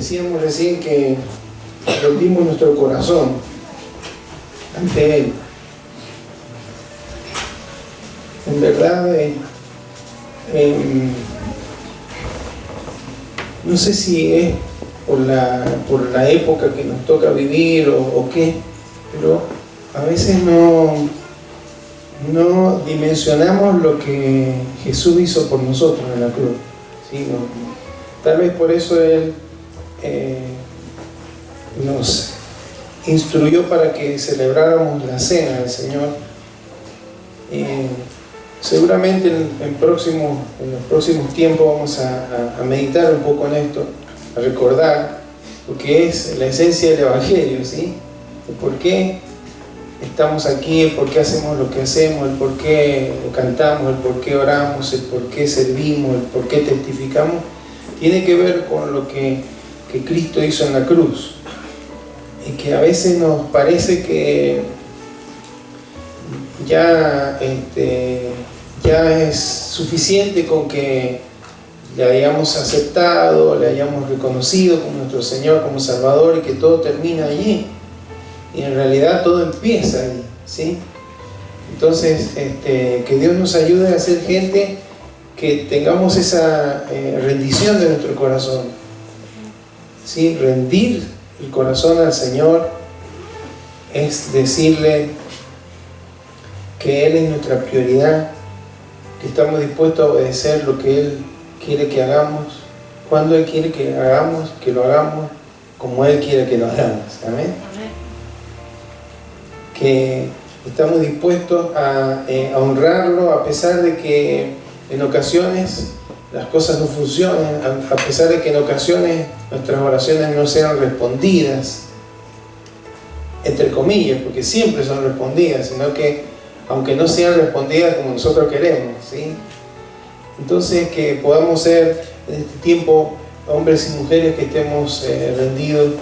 Decíamos recién que rendimos nuestro corazón ante Él. En verdad, no sé si es por la época que nos toca vivir o qué, pero a veces no dimensionamos lo que Jesús hizo por nosotros en la cruz, ¿sí? Tal vez por eso Él nos instruyó para que celebráramos la cena del Señor. Seguramente en los próximos tiempos vamos a meditar un poco en esto, a recordar lo que es la esencia del Evangelio, ¿sí? El por qué estamos aquí, el por qué hacemos lo que hacemos, el por qué cantamos, el por qué oramos, el por qué servimos, el por qué testificamos, tiene que ver con lo que Cristo hizo en la cruz. Y que a veces nos parece que ya es suficiente con que le hayamos aceptado, le hayamos reconocido como nuestro Señor, como Salvador, y que todo termina allí. Y en realidad todo empieza allí, ¿sí? Entonces, que Dios nos ayude a ser gente que tengamos esa rendición de nuestro corazón, ¿sí? Rendir el corazón al Señor es decirle que Él es nuestra prioridad, que estamos dispuestos a obedecer lo que Él quiere que hagamos, cuando Él quiere que lo hagamos, como Él quiere que lo hagamos. Amén. Que estamos dispuestos a honrarlo a pesar de que en ocasiones las cosas no funcionen, a pesar de que en ocasiones nuestras oraciones no sean respondidas, entre comillas, porque siempre son respondidas, sino que aunque no sean respondidas como nosotros queremos, ¿sí? Entonces que podamos ser en este tiempo hombres y mujeres que estemos rendidos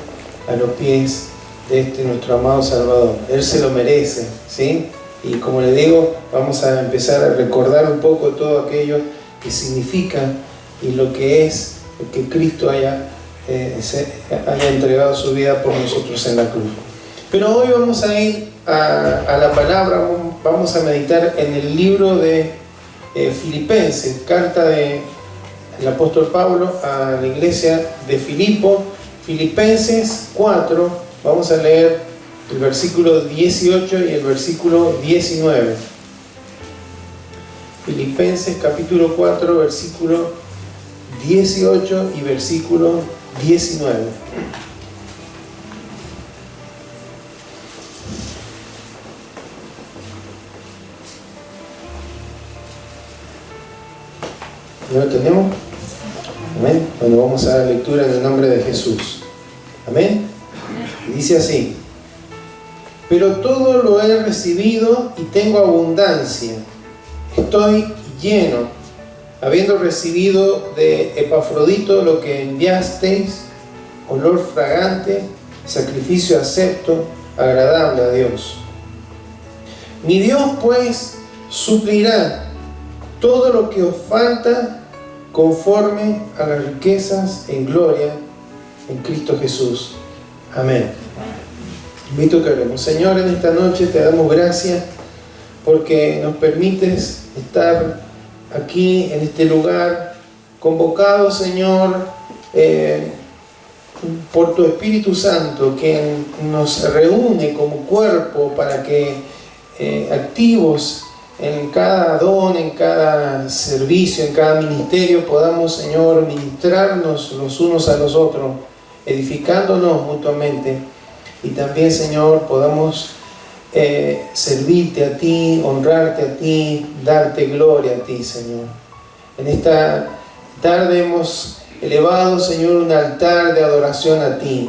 a los pies de nuestro amado Salvador. Él se lo merece, ¿sí? Y como le digo, vamos a empezar a recordar un poco todo aquello que significa y lo que es que Cristo haya entregado su vida por nosotros en la cruz. Pero hoy vamos a ir a la palabra, vamos a meditar en el libro de Filipenses, carta del apóstol Pablo a la iglesia de Filipo, Filipenses 4, vamos a leer el versículo 18 y el versículo 19. Filipenses capítulo 4, versículo 18 y versículo 19. ¿Ya lo tenemos? Amén. Bueno, vamos a la lectura en el nombre de Jesús. Amén. Y dice así: pero todo lo he recibido y tengo abundancia. Estoy lleno, habiendo recibido de Epafrodito lo que enviasteis, olor fragante, sacrificio acepto, agradable a Dios. Mi Dios pues suplirá todo lo que os falta conforme a las riquezas en gloria en Cristo Jesús. Amén. Invito a que oremos. Señor, en esta noche te damos gracias porque nos permites estar aquí en este lugar, convocados, Señor, por tu Espíritu Santo, que nos reúne como cuerpo para que activos en cada don, en cada servicio, en cada ministerio, podamos, Señor, ministrarnos los unos a los otros, edificándonos mutuamente. Y también, Señor, podamos servirte a ti, honrarte a ti, darte gloria a ti, Señor. En esta tarde hemos elevado, Señor, un altar de adoración a ti.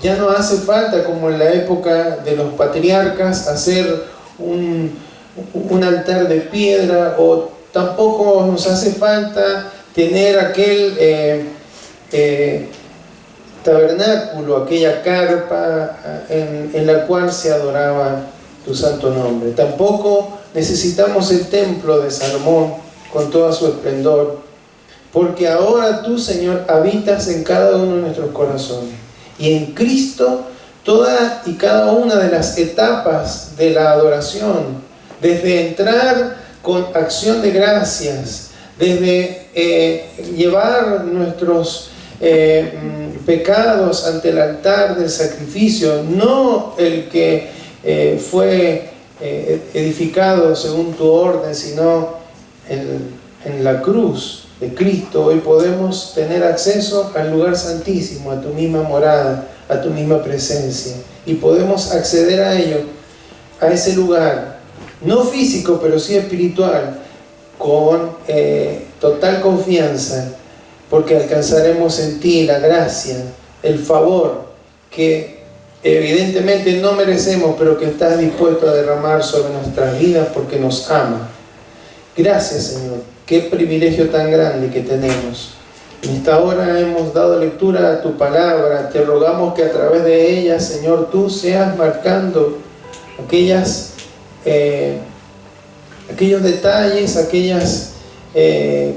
Ya no hace falta, como en la época de los patriarcas, hacer un altar de piedra, o tampoco nos hace falta tener aquel tabernáculo, aquella carpa en la cual se adoraba tu santo nombre. Tampoco necesitamos el templo de Salomón con todo su esplendor, porque ahora tú, Señor, habitas en cada uno de nuestros corazones. Y en Cristo, toda y cada una de las etapas de la adoración, desde entrar con acción de gracias, desde llevar nuestros pecados ante el altar del sacrificio, no el que fue edificado según tu orden, sino en la cruz de Cristo. Hoy podemos tener acceso al lugar santísimo, a tu misma morada, a tu misma presencia, y podemos acceder a ello, a ese lugar, no físico, pero sí espiritual, con total confianza, porque alcanzaremos en ti la gracia, el favor que evidentemente no merecemos, pero que estás dispuesto a derramar sobre nuestras vidas porque nos ama. Gracias, Señor. Qué privilegio tan grande que tenemos. En esta hora hemos dado lectura a tu palabra. Te rogamos que a través de ella, Señor, tú seas marcando aquellos detalles, aquellas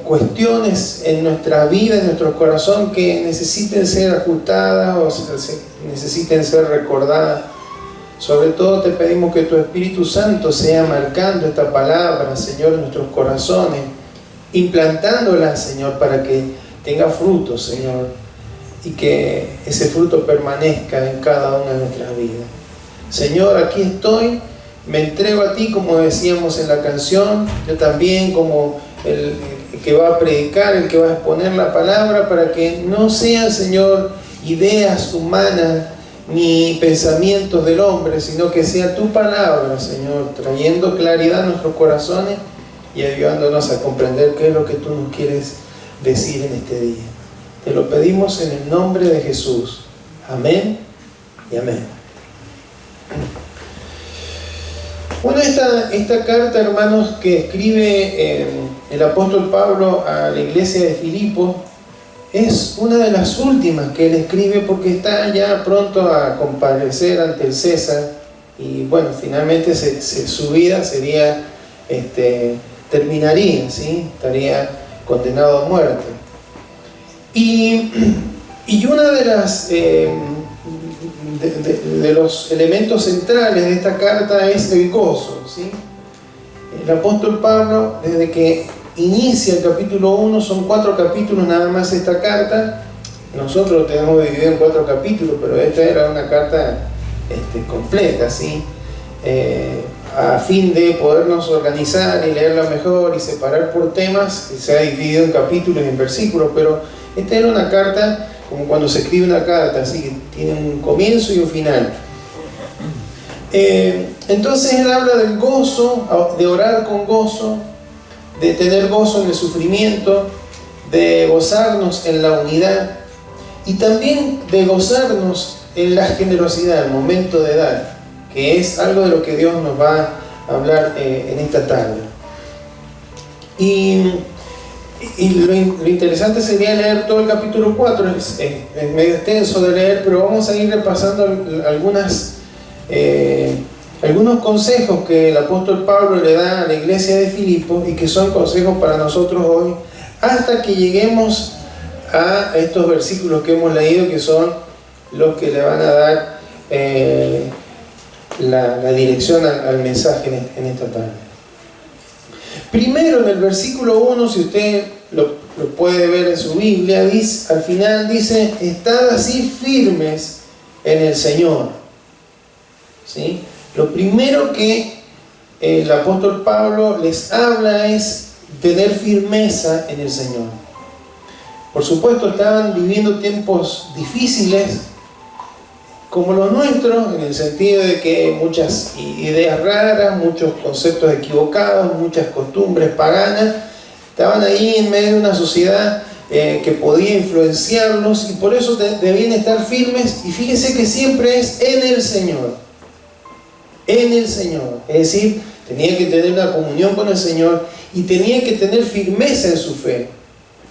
cuestiones en nuestra vida, en nuestro corazón, que necesiten ser ajustadas o necesiten ser recordadas. Sobre todo te pedimos que tu Espíritu Santo sea marcando esta palabra, Señor, en nuestros corazones, implantándola, Señor, para que tenga fruto, Señor, y que ese fruto permanezca en cada una de nuestras vidas. Señor, aquí estoy, me entrego a ti, como decíamos en la canción, yo también como el que va a predicar, el que va a exponer la palabra, para que no sean, Señor, ideas humanas ni pensamientos del hombre, sino que sea tu palabra, Señor, trayendo claridad a nuestros corazones y ayudándonos a comprender qué es lo que tú nos quieres decir en este día. Te lo pedimos en el nombre de Jesús. Amén y amén. Bueno, esta carta, hermanos, que escribe el apóstol Pablo a la iglesia de Filipos, es una de las últimas que él escribe, porque está ya pronto a comparecer ante el César, y bueno, finalmente su vida sería, terminaría, ¿sí? Estaría condenado a muerte. Y una de las de los elementos centrales de esta carta es el gozo, ¿sí? El apóstol Pablo, desde que inicia el capítulo 1, son 4 capítulos nada más esta carta. Nosotros lo tenemos dividido en 4 capítulos, pero esta era una carta completa, ¿sí? A fin de podernos organizar y leerla mejor y separar por temas, se ha dividido en capítulos y en versículos, pero esta era una carta como cuando se escribe una carta, así que tiene un comienzo y un final. Entonces él habla del gozo, de orar con gozo, de tener gozo en el sufrimiento, de gozarnos en la unidad y también de gozarnos en la generosidad, el momento de dar, que es algo de lo que Dios nos va a hablar en esta tarde. Y lo interesante sería leer todo el capítulo 4, es medio extenso de leer, pero vamos a ir repasando algunos consejos que el apóstol Pablo le da a la iglesia de Filipos y que son consejos para nosotros hoy, hasta que lleguemos a estos versículos que hemos leído, que son los que le van a dar la dirección al mensaje en esta tarde. Primero, en el versículo 1, si usted lo puede ver en su Biblia, al final dice: estad así firmes en el Señor, ¿sí? Lo primero que el apóstol Pablo les habla es tener firmeza en el Señor. Por supuesto, estaban viviendo tiempos difíciles como los nuestros, en el sentido de que muchas ideas raras, muchos conceptos equivocados, muchas costumbres paganas estaban ahí en medio de una sociedad que podía influenciarlos, y por eso debían estar firmes. Y fíjese que siempre es en el Señor. En el Señor. Es decir, tenía que tener una comunión con el Señor y tenía que tener firmeza en su fe.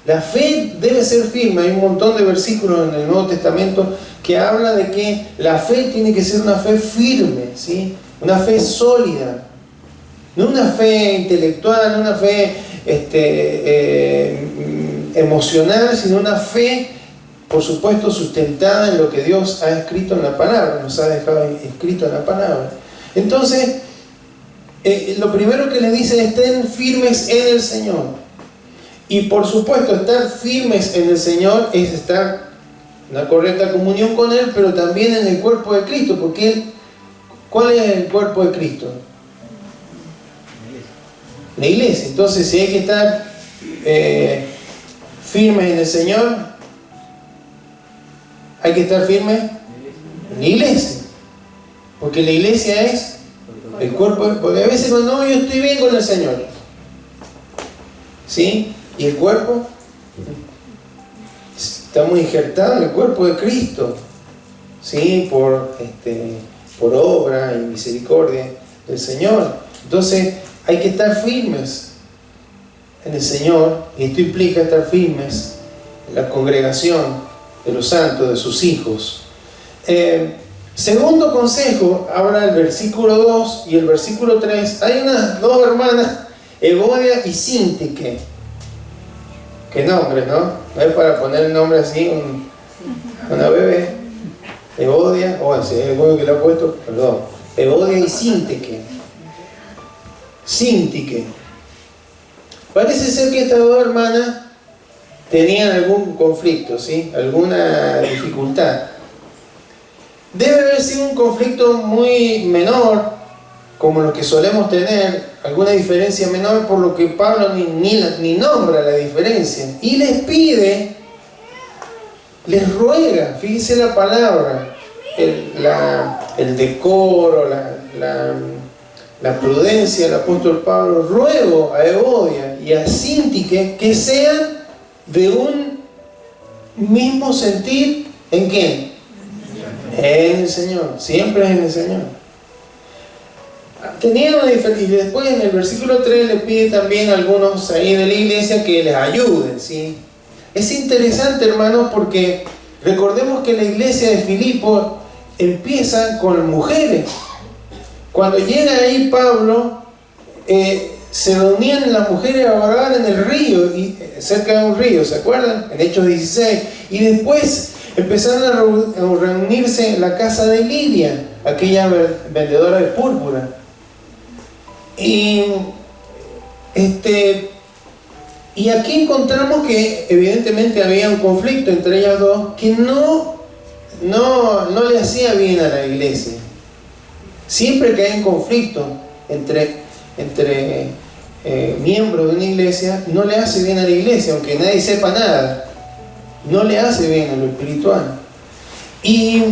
La fe debe ser firme. Hay un montón de versículos en el Nuevo Testamento que habla de que la fe tiene que ser una fe firme, ¿sí? Una fe sólida, no una fe intelectual, no una fe emocional, sino una fe, por supuesto, sustentada en lo que Dios ha escrito en la palabra, nos ha dejado escrito en la palabra. Entonces, lo primero que le dice es: estén firmes en el Señor. Y por supuesto, estar firmes en el Señor es estar en una correcta comunión con Él, pero también en el cuerpo de Cristo, porque ¿cuál es el cuerpo de Cristo? La iglesia. Entonces, si hay que estar firmes en el Señor, hay que estar firmes en la iglesia, porque la iglesia es el cuerpo. Porque a veces no, yo estoy bien con el Señor, ¿sí? Y el cuerpo estamos injertados en el cuerpo de Cristo, ¿sí? Por obra y misericordia del Señor. Entonces hay que estar firmes en el Señor, y esto implica estar firmes en la congregación de los santos, de sus hijos. Segundo consejo, habla el versículo 2 y el versículo 3. Hay unas dos hermanas, Evodia y Síntique. ¿Qué nombre, no? No es para poner el nombre así a una bebé. Evodia, si es el que lo ha puesto, perdón. Evodia y Síntique. Síntique. Parece ser que estas dos hermanas tenían algún conflicto, ¿sí? Alguna dificultad. Debe haber sido un conflicto muy menor, como los que solemos tener, alguna diferencia menor, por lo que Pablo ni nombra la diferencia. Y les pide, les ruega, fíjese la palabra, el decoro, la prudencia del apóstol Pablo. Ruego a Evodia y a Síntique que sean de un mismo sentir. ¿En quién? En el Señor. Siempre es en el Señor. Tenía una diferencia. Y después en el versículo 3 le pide también a algunos ahí de la iglesia que les ayuden, ¿sí? Es interesante, hermanos, porque recordemos que la iglesia de Filipo empieza con mujeres. Cuando llega ahí Pablo, se reunían las mujeres a orar en el río, cerca de un río, ¿se acuerdan? En Hechos 16. Y después empezaron a reunirse en la casa de Lidia, aquella vendedora de púrpura. Y aquí encontramos que evidentemente había un conflicto entre ellas dos que no le hacía bien a la iglesia. Siempre que hay un conflicto entre miembros de una iglesia, no le hace bien a la iglesia, aunque nadie sepa nada, no le hace bien a lo espiritual. Y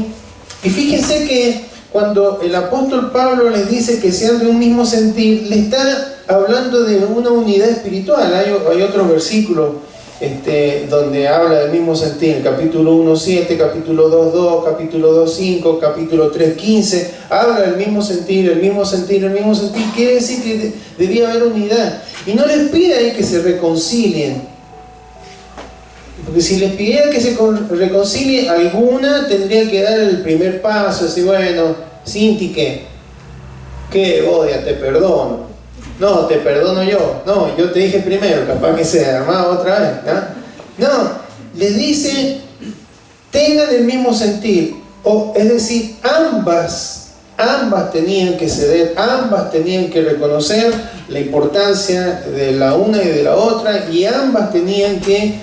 fíjense que cuando el apóstol Pablo les dice que sean de un mismo sentir, le está hablando de una unidad espiritual. Hay otros versículos donde habla del mismo sentir, capítulo 1:7, capítulo 2:2, capítulo 2:5, capítulo 3:15, habla del mismo sentir, el mismo sentir, el mismo sentir. Quiere decir que debía haber unidad. Y no les pide ahí que se reconcilien, porque si les pidiera que se reconcilien, alguna tendría que dar el primer paso, decir, bueno, Síntique, ¿qué? Odia, te perdono. No, te perdono yo. No, yo te dije primero, capaz que se armaba otra vez, ¿no? No, les dice, tengan el mismo sentir. Es decir, ambas tenían que ceder, ambas tenían que reconocer la importancia de la una y de la otra, y ambas tenían que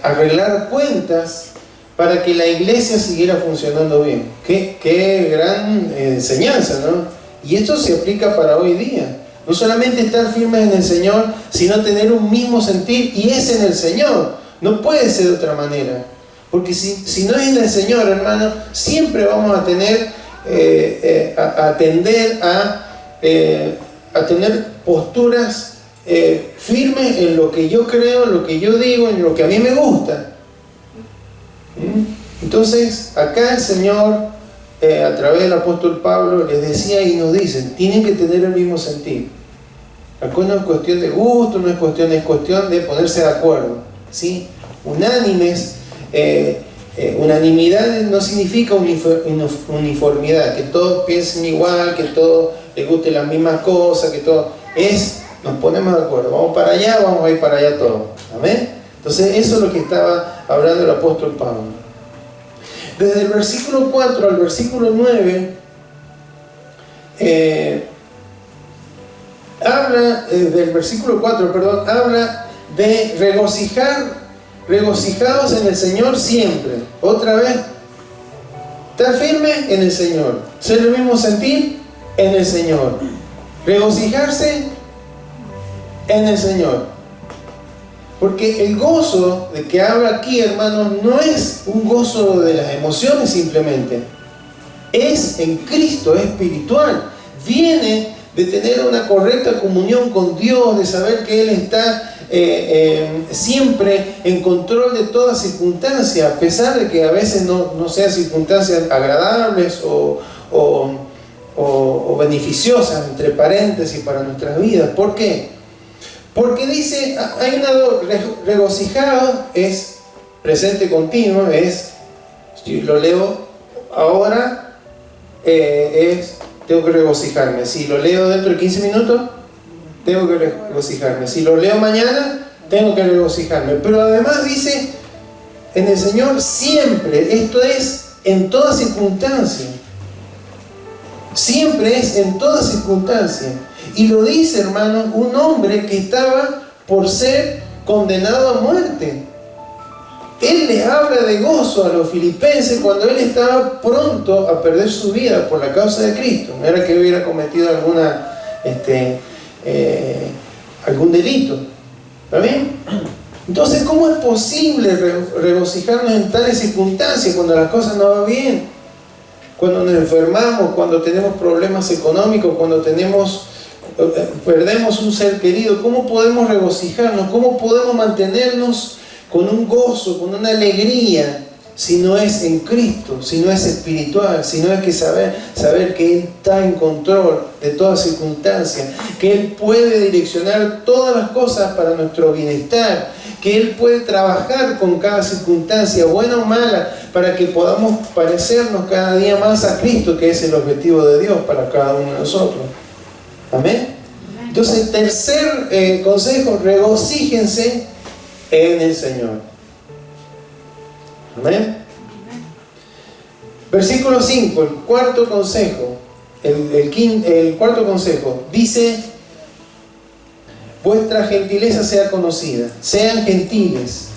arreglar cuentas para que la iglesia siguiera funcionando bien. Qué gran enseñanza, ¿no? Y esto se aplica para hoy día. No solamente estar firmes en el Señor, sino tener un mismo sentir, y es en el Señor. No puede ser de otra manera. Porque si no es en el Señor, hermano, siempre vamos a tener, a tender a tener posturas firmes en lo que yo creo, en lo que yo digo, en lo que a mí me gusta. Entonces, acá el Señor, a través del apóstol Pablo, les decía y nos dice, tienen que tener el mismo sentir. Acá no es cuestión de gusto, no es cuestión de ponerse de acuerdo, ¿sí? Unánimes, unanimidad no significa uniformidad, que todos piensen igual, que todos les gusten las mismas cosas, que todo es, nos ponemos de acuerdo, vamos para allá, vamos a ir para allá todos, ¿amén? Entonces eso es lo que estaba hablando el apóstol Pablo. Desde el versículo 4 al versículo 9, del versículo 4, perdón, habla de regocijaos en el Señor siempre. Otra vez, estar firme en el Señor, ser el mismo sentir en el Señor, regocijarse en el Señor. Porque el gozo de que habla aquí, hermanos, no es un gozo de las emociones simplemente. Es en Cristo, es espiritual. Viene de tener una correcta comunión con Dios, de saber que Él está siempre en control de toda circunstancia, a pesar de que a veces no sean circunstancias agradables o beneficiosas, entre paréntesis, para nuestras vidas. ¿Por qué? Porque dice, hay una regocijado, es presente continuo, si lo leo ahora, tengo que regocijarme. Si lo leo dentro de 15 minutos, tengo que regocijarme. Si lo leo mañana, tengo que regocijarme. Pero además dice, en el Señor siempre, esto es en toda circunstancia. Siempre es en toda circunstancia. Y lo dice, hermanos, un hombre que estaba por ser condenado a muerte. Él les habla de gozo a los filipenses cuando él estaba pronto a perder su vida por la causa de Cristo. No era que hubiera cometido algún delito. ¿Está bien? Entonces, ¿cómo es posible regocijarnos en tales circunstancias cuando las cosas no van bien? Cuando nos enfermamos, cuando tenemos problemas económicos, cuando perdemos un ser querido. ¿Cómo podemos regocijarnos? ¿Cómo podemos mantenernos con un gozo, con una alegría, si no es en Cristo, si no es espiritual, si no es que saber que Él está en control de todas circunstancias, que Él puede direccionar todas las cosas para nuestro bienestar, que Él puede trabajar con cada circunstancia, buena o mala, para que podamos parecernos cada día más a Cristo, que es el objetivo de Dios para cada uno de nosotros? Amén. Entonces, tercer consejo, regocíjense en el Señor. Amén. Versículo 5, el cuarto consejo, el cuarto consejo, dice: vuestra gentileza sea conocida, sean gentiles.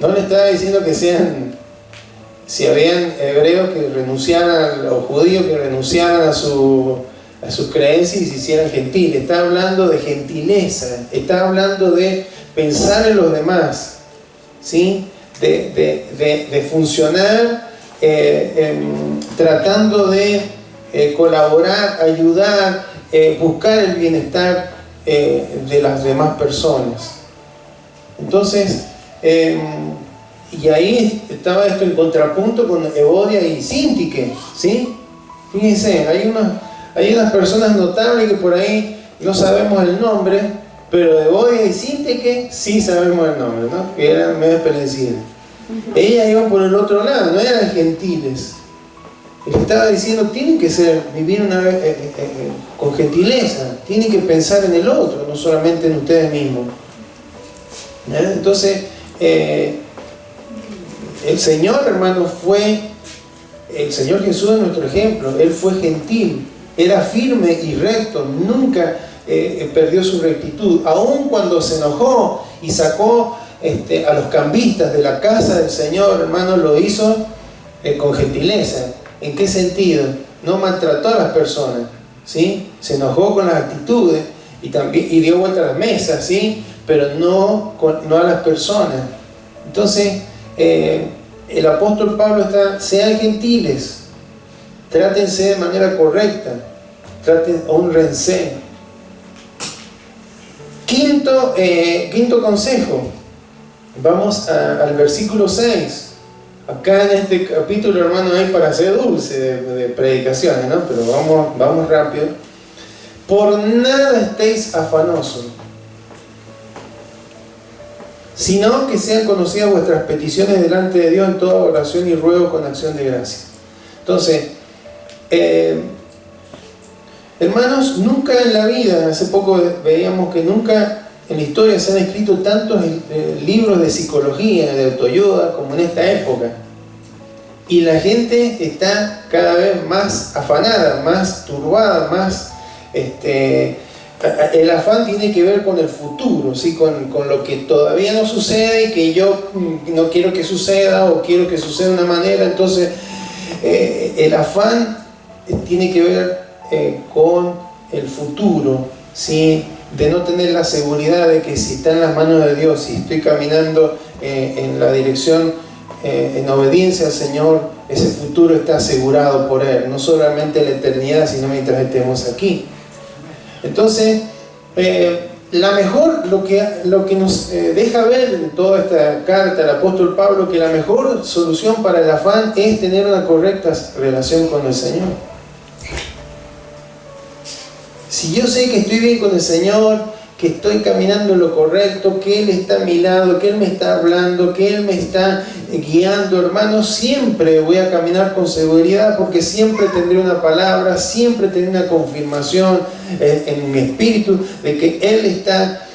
No le estaba diciendo que sean, si habían hebreos que renunciaran, o judíos que renunciaran a sus creencias y se hicieran gentiles. Está hablando de gentileza, está hablando de pensar en los demás, ¿sí? De funcionar tratando de colaborar, ayudar, buscar el bienestar de las demás personas. Entonces, y ahí estaba esto en contrapunto con Evodia y Síntique, ¿sí? Fíjense, hay unas personas notables que por ahí no sabemos el nombre, pero de Evodia y Síntique sí sabemos el nombre, ¿no? Que eran medio experiencias. Ellas iban por el otro lado, no eran gentiles. Él estaba diciendo, tienen que vivir con gentileza, tienen que pensar en el otro, no solamente en ustedes mismos. Entonces, el Señor, hermanos, el Señor Jesús es nuestro ejemplo. Él fue gentil, era firme y recto, nunca perdió su rectitud. Aun cuando se enojó y sacó a los cambistas de la casa del Señor, hermanos, lo hizo con gentileza. ¿En qué sentido? No maltrató a las personas, ¿sí? Se enojó con las actitudes y dio vuelta a las mesas, ¿sí? Pero no a las personas. Entonces, el apóstol Pablo sean gentiles, trátense de manera correcta, honrense. Quinto consejo, vamos al versículo 6. Acá en este capítulo, hermano, hay para hacer dulce de predicaciones, ¿no? Pero vamos rápido. Por nada estéis afanosos, sino que sean conocidas vuestras peticiones delante de Dios en toda oración y ruego con acción de gracia. Entonces, hermanos, nunca en la vida, hace poco veíamos que nunca en la historia se han escrito tantos libros de psicología, de autoayuda, como en esta época. Y la gente está cada vez más afanada, más turbada, más... el afán tiene que ver con el futuro, ¿sí? Con lo que todavía no sucede y que yo no quiero que suceda o quiero que suceda de una manera. Entonces, el afán tiene que ver con el futuro, ¿sí? De no tener la seguridad de que si está en las manos de Dios, si estoy caminando en la dirección, en obediencia al Señor, ese futuro está asegurado por Él, no solamente en la eternidad, sino mientras estemos aquí. Entonces, lo que nos deja ver en toda esta carta el apóstol Pablo, que la mejor solución para el afán es tener una correcta relación con el Señor. Si yo sé que estoy bien con el Señor, que estoy caminando en lo correcto, que Él está a mi lado, que Él me está hablando, que Él me está guiando, hermano, siempre voy a caminar con seguridad, porque siempre tendré una palabra, siempre tendré una confirmación en mi espíritu de que Él está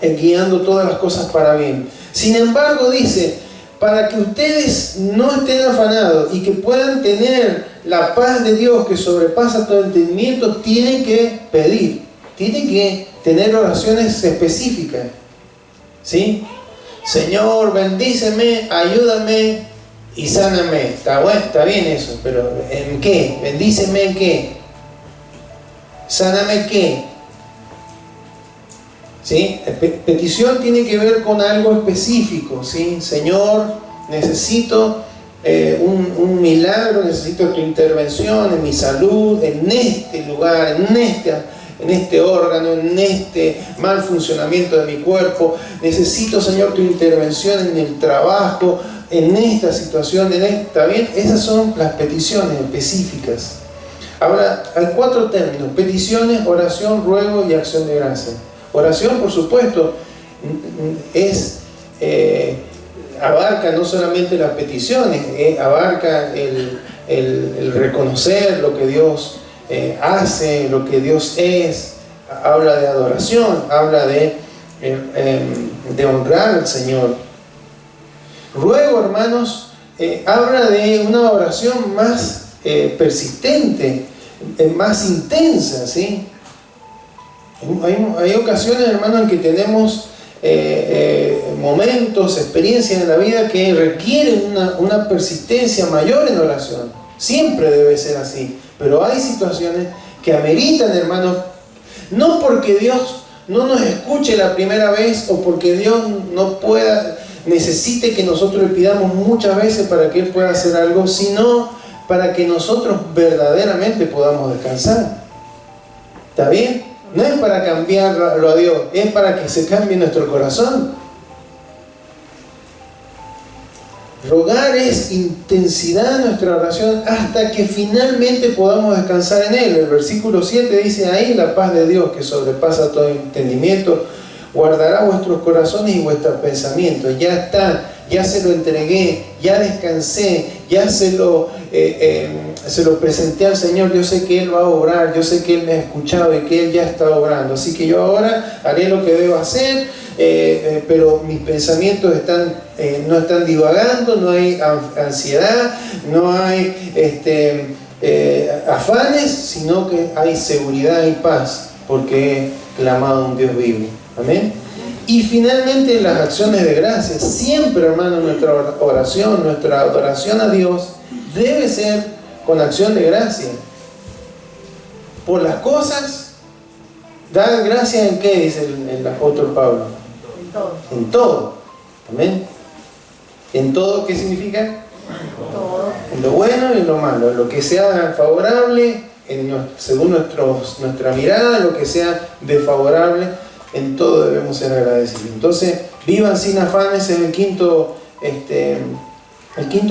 guiando todas las cosas para bien. Sin embargo, dice, para que ustedes no estén afanados y que puedan tener la paz de Dios que sobrepasa todo entendimiento, tienen que pedir. Tienen que tener oraciones específicas, ¿sí? Señor, bendíceme, ayúdame y sáname. Está bueno, está bien eso, pero ¿en qué? Bendíceme en qué. Sáname qué. ¿Sí? Petición tiene que ver con algo específico, ¿sí? Señor, necesito un milagro, necesito tu intervención en mi salud, en este lugar, en este órgano, en este mal funcionamiento de mi cuerpo. Necesito, Señor, tu intervención en el trabajo, en esta situación, ¿está bien? Esas son las peticiones específicas. Ahora, hay 4 términos: peticiones, oración, ruego y acción de gracia. Oración, por supuesto, abarca no solamente las peticiones, abarca el reconocer lo que Dios hace, lo que Dios es. Habla de adoración, habla de honrar al Señor. Ruego, hermanos, habla de una oración más persistente, más intensa, ¿sí? Hay ocasiones, hermanos, en que tenemos momentos, experiencias en la vida que requieren una persistencia mayor en oración. Siempre debe ser así. Pero hay situaciones que ameritan, hermanos, no porque Dios no nos escuche la primera vez o porque Dios necesite que nosotros le pidamos muchas veces para que Él pueda hacer algo, sino para que nosotros verdaderamente podamos descansar. ¿Está bien? No es para cambiarlo a Dios, es para que se cambie nuestro corazón. Rogar es intensidad de nuestra oración hasta que finalmente podamos descansar en Él. El versículo 7 dice ahí: la paz de Dios que sobrepasa todo entendimiento guardará vuestros corazones y vuestros pensamientos. Ya está, ya se lo entregué, ya descansé, ya se lo presenté al Señor. Yo sé que Él va a obrar, yo sé que Él me ha escuchado y que Él ya está obrando. Así que yo ahora haré lo que debo hacer, pero mis pensamientos no están divagando, no hay ansiedad, no hay afanes, sino que hay seguridad y paz, porque he clamado a un Dios vivo. Amén. Y finalmente, las acciones de gracia. Siempre, hermano, nuestra oración, nuestra adoración a Dios debe ser con acción de gracia. Por las cosas, dan gracias en qué, dice el apóstol Pablo. En todo. En todo. Amén. En todo, ¿qué significa? En todo. En lo bueno y en lo malo. En lo que sea favorable, según nuestra mirada, lo que sea desfavorable, en todo debemos ser agradecidos. Entonces, vivan sin afanes, es el quinto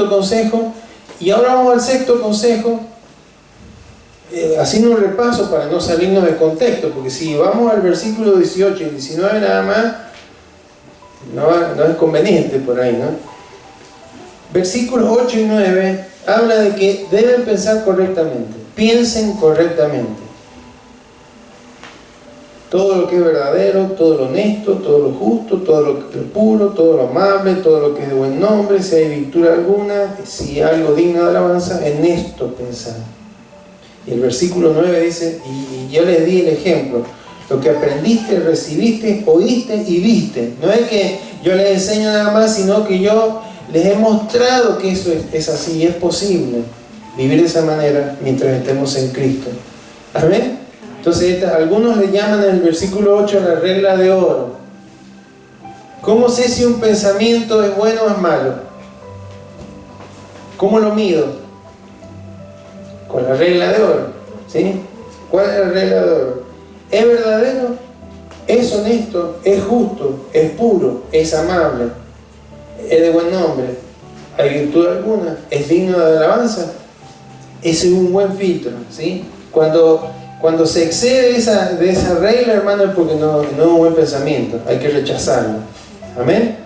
consejo. Y ahora vamos al sexto consejo, haciendo un repaso para no salirnos de contexto, porque si vamos al versículo 18 y 19 nada más, no es conveniente por ahí, ¿no? Versículos 8 y 9 habla de que deben pensar correctamente, piensen correctamente. todo lo que es verdadero, todo lo honesto, todo lo justo, todo lo puro, todo lo amable, todo lo que es de buen nombre, si hay virtud alguna, si algo digno de alabanza, en esto pensad. Y el versículo 9 dice, y yo les di el ejemplo, lo que aprendiste, recibiste, oíste y viste. No es que yo les enseño nada más, sino que yo les he mostrado que eso es así y es posible vivir de esa manera mientras estemos en Cristo. ¿Amén? Entonces, algunos le llaman en el versículo 8 la regla de oro. ¿Cómo sé si un pensamiento es bueno o es malo? ¿Cómo lo mido? Con la regla de oro. ¿Sí? ¿Cuál es la regla de oro? ¿Es verdadero? ¿Es honesto? ¿Es justo? ¿Es puro? ¿Es amable? ¿Es de buen nombre? ¿Hay virtud alguna? ¿Es digno de alabanza? Ese es un buen filtro, ¿sí? Cuando se excede de esa regla, hermano, es porque no es un buen pensamiento. Hay que rechazarlo. ¿Amén?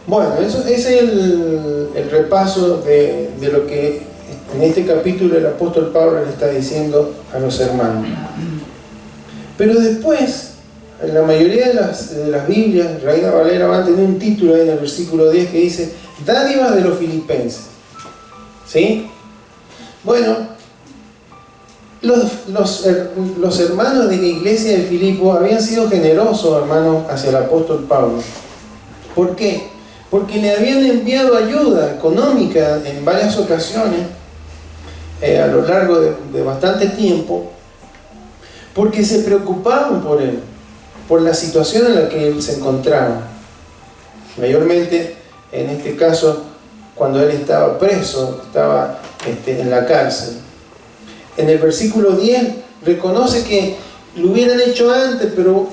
Bueno, ese es el repaso de lo que en este capítulo el apóstol Pablo le está diciendo a los hermanos. Pero después, en la mayoría de las Biblias, Reina Valera va a tener un título ahí en el versículo 10 que dice Dádivas de los filipenses. ¿Sí? Bueno, los hermanos de la iglesia de Filipo habían sido generosos, hermanos, hacia el apóstol Pablo. ¿Por qué? Porque le habían enviado ayuda económica en varias ocasiones, a lo largo de bastante tiempo, porque se preocupaban por él, por la situación en la que él se encontraba. Mayormente, en este caso, cuando él estaba preso, estaba en la cárcel. En el versículo 10 reconoce que lo hubieran hecho antes, pero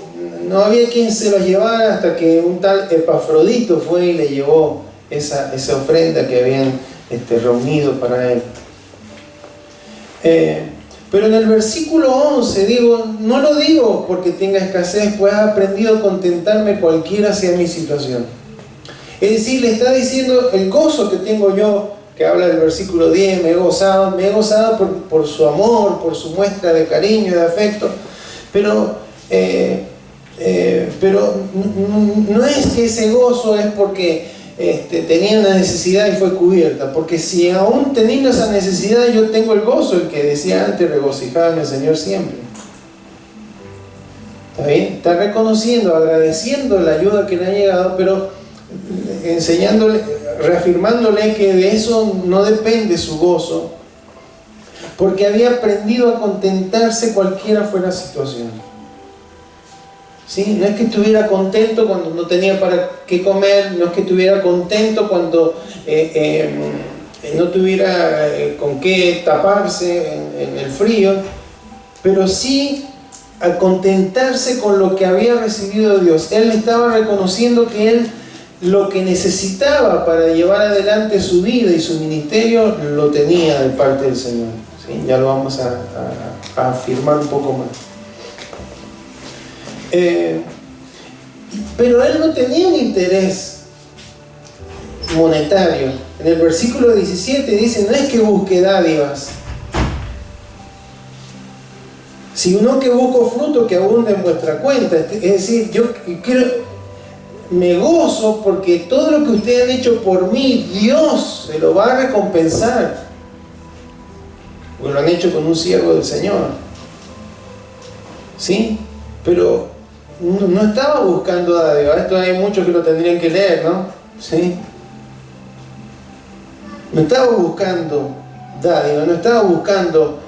no había quien se los llevara hasta que un tal Epafrodito fue y le llevó esa ofrenda que habían reunido para él. Pero en el versículo 11 digo, no lo digo porque tenga escasez, pues he aprendido a contentarme cualquiera sea mi situación. Es decir, le está diciendo el gozo que tengo yo, que habla del versículo 10, me he gozado por su amor, por su muestra de cariño, de afecto, pero no es que ese gozo es porque tenía una necesidad y fue cubierta, porque si aún teniendo esa necesidad yo tengo el gozo, el que decía antes, regocijarme en el Señor siempre. ¿Está bien? Está reconociendo, agradeciendo la ayuda que le ha llegado, pero enseñándole, reafirmándole que de eso no depende su gozo, porque había aprendido a contentarse cualquiera fuera la situación. ¿Sí? No es que estuviera contento cuando no tenía para qué comer, no es que estuviera contento cuando no tuviera con qué taparse en el frío, pero sí a contentarse con lo que había recibido de Dios. Él estaba reconociendo que él lo que necesitaba para llevar adelante su vida y su ministerio lo tenía de parte del Señor. ¿Sí? Ya lo vamos a afirmar un poco más. Pero él no tenía un interés monetario. En el versículo 17 dice, no es que busque dádivas, sino que busco fruto que abunde en vuestra cuenta. Es decir, yo me gozo porque todo lo que ustedes han hecho por mí, Dios se lo va a recompensar, porque lo han hecho con un siervo del Señor. ¿Sí? Pero no estaba buscando dádiva. Esto hay muchos que lo tendrían que leer, ¿no? ¿Sí? No estaba buscando dádiva, no estaba buscando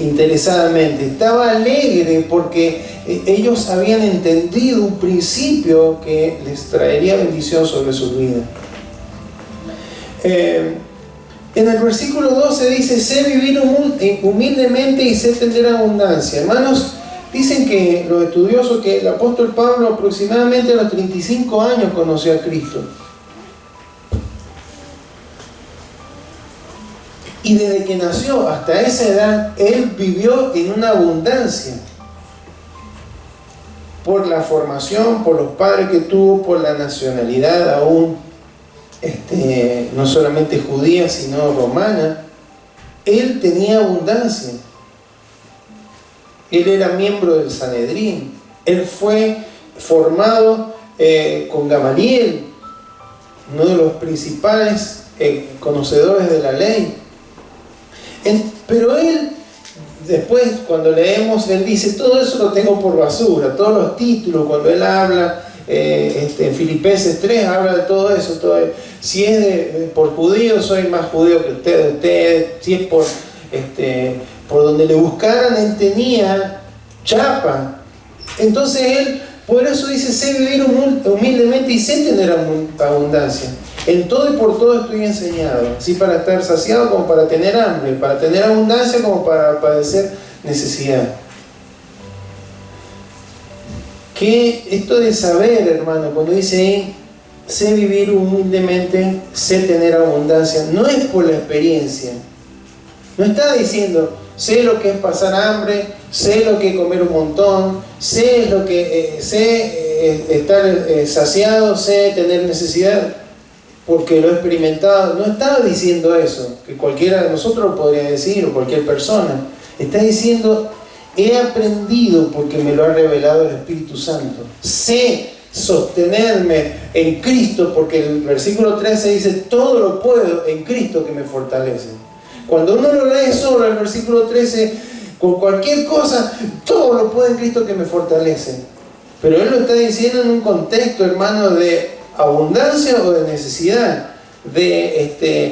interesadamente. Estaba alegre porque ellos habían entendido un principio que les traería bendición sobre su vida. En el versículo 12 dice, sé vivir humildemente y sé tener abundancia. Hermanos, dicen que los estudiosos que el apóstol Pablo aproximadamente a los 35 años conoció a Cristo. Y desde que nació hasta esa edad, él vivió en una abundancia. Por la formación, por los padres que tuvo, por la nacionalidad aún, no solamente judía, sino romana. Él tenía abundancia. Él era miembro del Sanedrín. Él fue formado con Gamaliel, uno de los principales conocedores de la ley. Pero él, después, cuando leemos, él dice, todo eso lo tengo por basura, todos los títulos, cuando él habla, en Filipenses 3, habla de todo eso. Si es por judío, soy más judío que ustedes. Si es por donde le buscaran, él tenía chapa. Entonces él, por eso dice, sé vivir humildemente y sé tener abundancia. En todo y por todo estoy enseñado, así para estar saciado como para tener hambre, para tener abundancia como para padecer necesidad. Que esto de saber, hermano, cuando dice sé vivir humildemente, sé tener abundancia, no es por la experiencia. No está diciendo sé lo que es pasar hambre, sé lo que es comer un montón, sé lo que estar saciado, sé tener necesidad, porque lo he experimentado. No estaba diciendo eso, que cualquiera de nosotros lo podría decir, o cualquier persona. Está diciendo, he aprendido porque me lo ha revelado el Espíritu Santo. Sé sostenerme en Cristo, porque el versículo 13 dice, todo lo puedo en Cristo que me fortalece. Cuando uno lo lee solo, el versículo 13, con cualquier cosa, todo lo puedo en Cristo que me fortalece. Pero él lo está diciendo en un contexto, hermano, de abundancia o de necesidad, de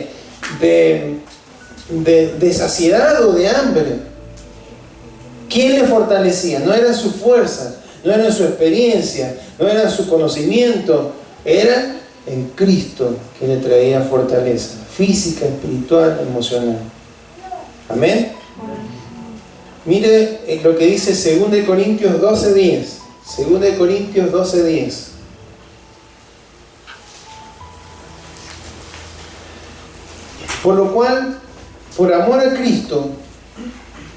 saciedad o de hambre. ¿Quién le fortalecía? No era su fuerza, no era su experiencia, no era su conocimiento, era en Cristo que le traía fortaleza física, espiritual, emocional. Amén. Mire lo que dice 2 Corintios 12:10. 2 Corintios 12:10. Por lo cual, por amor a Cristo,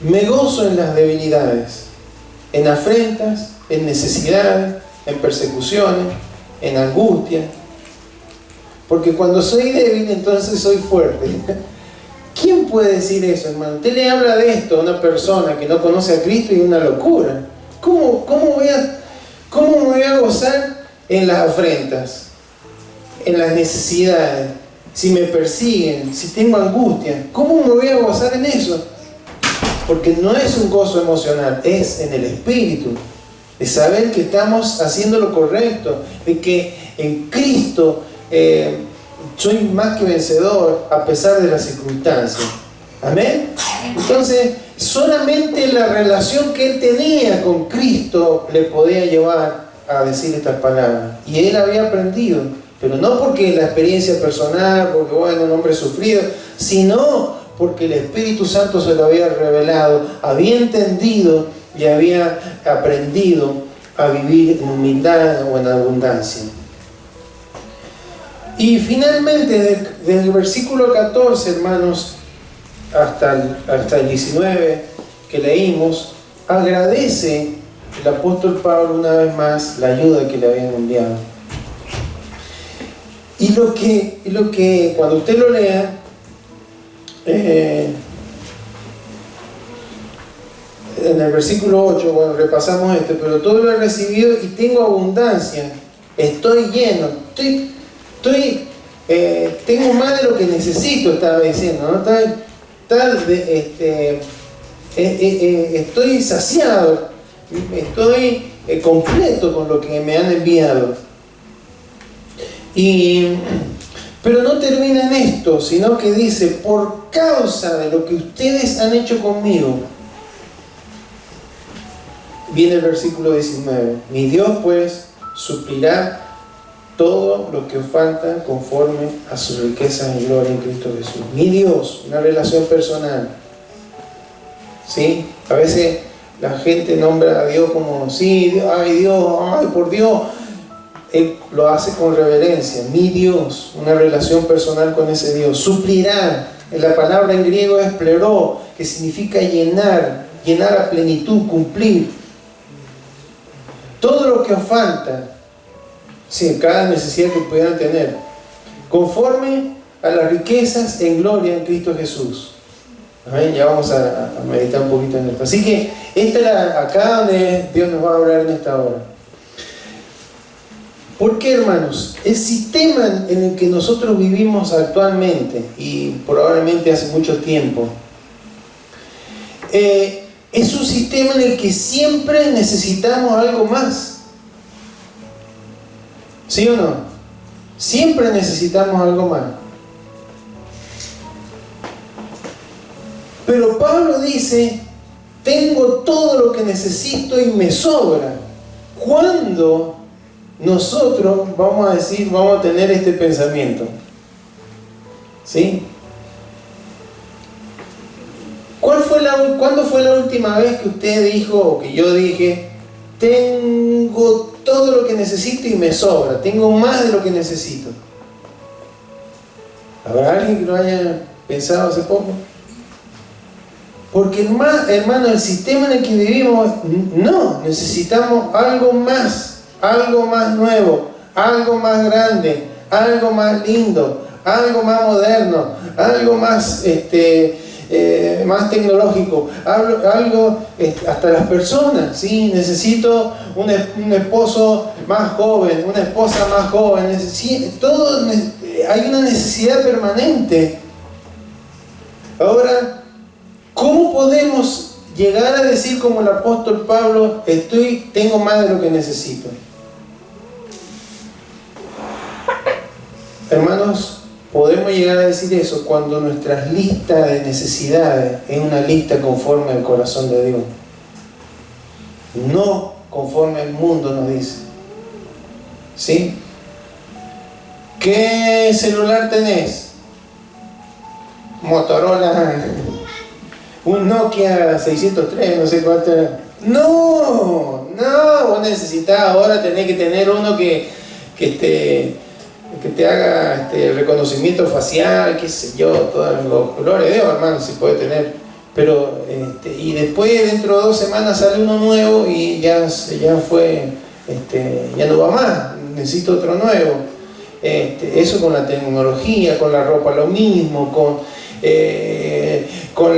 me gozo en las debilidades, en afrentas, en necesidades, en persecuciones, en angustia. Porque cuando soy débil, entonces soy fuerte. ¿Quién puede decir eso, hermano? Usted le habla de esto a una persona que no conoce a Cristo y es una locura. ¿Cómo me voy a gozar en las afrentas, en las necesidades? Si me persiguen, si tengo angustia, ¿cómo me voy a gozar en eso? Porque no es un gozo emocional, es en el espíritu, de saber que estamos haciendo lo correcto, de que en Cristo soy más que vencedor a pesar de las circunstancias. Amén. Entonces, solamente la relación que él tenía con Cristo le podía llevar a decir estas palabras. Y él había aprendido, pero no porque la experiencia personal, porque bueno, un hombre sufrido, sino porque el Espíritu Santo se lo había revelado, había entendido y había aprendido a vivir en humildad o en abundancia. Y finalmente, desde el versículo 14, hermanos, hasta el 19 que leímos, agradece el apóstol Pablo una vez más la ayuda que le habían enviado. Y lo que cuando usted lo lea, en el versículo 8, bueno, repasamos pero todo lo he recibido y tengo abundancia, estoy lleno, tengo más de lo que necesito, estaba diciendo, ¿no? Estoy saciado, estoy completo con lo que me han enviado. Pero no termina en esto, sino que dice, por causa de lo que ustedes han hecho conmigo, viene el versículo 19, mi Dios pues suplirá todo lo que os falta conforme a sus riquezas y gloria en Cristo Jesús. Mi Dios, una relación personal. ¿Sí? A veces la gente nombra a Dios como, sí, ay Dios, ay por Dios. Él lo hace con reverencia. Mi Dios, una relación personal con ese Dios. Suplirá. La palabra en griego es pleró, que significa llenar a plenitud, cumplir. Todo lo que os falta, sí, cada necesidad que puedan tener, conforme a las riquezas en gloria en Cristo Jesús. Amén. Ya vamos a meditar un poquito en esto. Así que esta era acá donde Dios nos va a hablar en esta hora. ¿Por qué, hermanos? El sistema en el que nosotros vivimos actualmente, y probablemente hace mucho tiempo, es un sistema en el que siempre necesitamos algo más. ¿Sí o no? Siempre necesitamos algo más. Pero Pablo dice, tengo todo lo que necesito y me sobra. ¿Cuándo nosotros vamos a tener este pensamiento? ¿Sí? ¿Cuándo fue la última vez que usted dijo, o que yo dije, tengo todo lo que necesito y me sobra, tengo más de lo que necesito? ¿Habrá alguien que lo haya pensado hace poco? Porque hermano, el sistema en el que vivimos, no, necesitamos algo más nuevo, algo más grande, algo más lindo, algo más moderno, algo más más tecnológico, algo hasta las personas, ¿sí? Necesito un esposo más joven, una esposa más joven, hay una necesidad permanente. Ahora, ¿cómo podemos llegar a decir como el apóstol Pablo, tengo más de lo que necesito? Hermanos, podemos llegar a decir eso cuando nuestra lista de necesidades es una lista conforme al corazón de Dios, no conforme el mundo nos dice. ¿Sí? ¿Qué celular tenés? Motorola, un Nokia 603, no sé cuánto era. No, vos necesitas ahora tener que tener uno que te haga reconocimiento facial, qué sé yo, todo, gloria a Dios, hermano, si puede tener. Pero, y después dentro de 2 semanas sale uno nuevo y ya fue, ya no va más, necesito otro nuevo. Eso con la tecnología, con la ropa lo mismo, con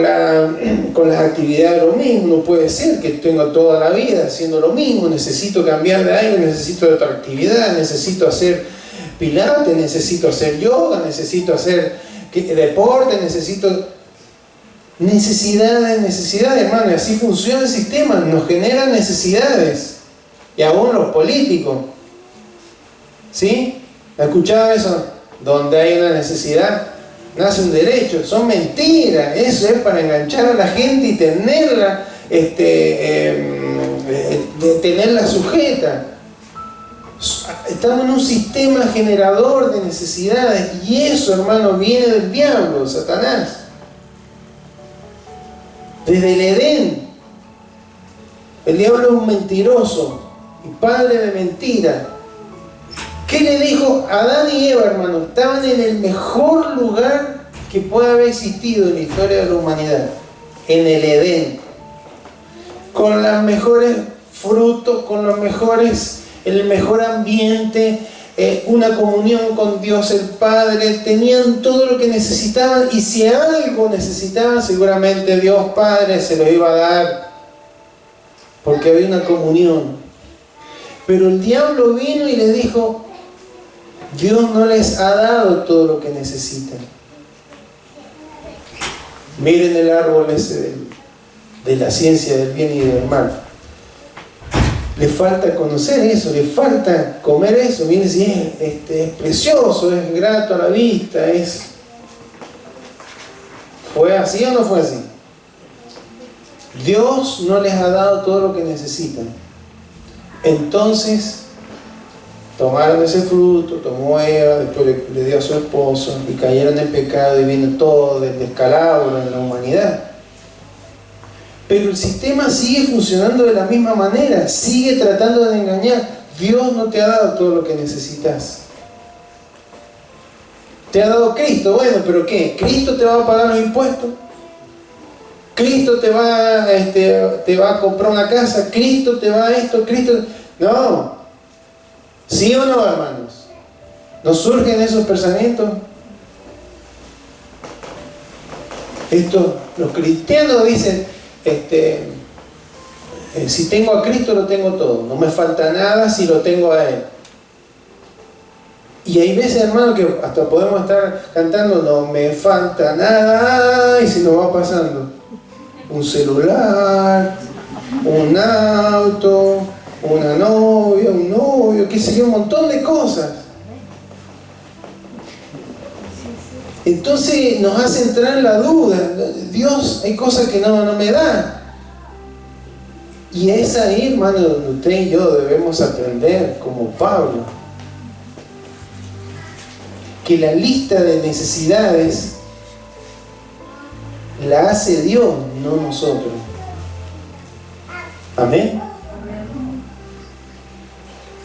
las actividades lo mismo. No puede ser que tenga toda la vida haciendo lo mismo, necesito cambiar de aire, necesito otra actividad, necesito hacer pilates, necesito hacer yoga, necesito hacer deporte, necesidades, hermano, y así funciona el sistema, nos genera necesidades, y aún los políticos, ¿sí? ¿Ha escuchado eso? Donde hay una necesidad, nace un derecho. Son mentiras, eso es para enganchar a la gente y tenerla sujeta. Estamos en un sistema generador de necesidades, y eso, hermano, viene del diablo, Satanás. Desde el Edén. El diablo es un mentiroso y padre de mentira. ¿Qué le dijo Adán y Eva, hermano? Estaban en el mejor lugar que puede haber existido en la historia de la humanidad, en el Edén, con los mejores frutos, el mejor ambiente, una comunión con Dios el Padre. Tenían todo lo que necesitaban, y si algo necesitaban, seguramente Dios Padre se lo iba a dar, porque había una comunión. Pero el diablo vino y les dijo, Dios no les ha dado todo lo que necesitan. Miren el árbol ese de la ciencia del bien y del mal. Le falta conocer eso, le falta comer eso. Miren si es precioso, es grato a la vista, ¿Fue así o no fue así? Dios no les ha dado todo lo que necesitan. Entonces tomaron ese fruto, tomó Eva, después le dio a su esposo, y cayeron en pecado, y vino todo el descalabro en la humanidad. Pero el sistema sigue funcionando de la misma manera, sigue tratando de engañar. Dios no te ha dado todo lo que necesitas. Te ha dado Cristo, bueno, pero ¿qué? ¿Cristo te va a pagar los impuestos? ¿Cristo te va a comprar una casa? ¿Cristo te va a esto? ¿Cristo? No. ¿Sí o no, hermanos? ¿Nos surgen esos pensamientos? Los cristianos dicen, si tengo a Cristo lo tengo todo, no me falta nada si lo tengo a Él. Y hay veces, hermano, que hasta podemos estar cantando, no me falta nada, y se nos va pasando un celular, un auto, una novia, un novio, qué sé yo, un montón de cosas. Entonces nos hace entrar en la duda. Dios, hay cosas que no me da. Y es ahí, hermano, donde usted y yo debemos aprender, como Pablo, que la lista de necesidades la hace Dios, no nosotros. Amén.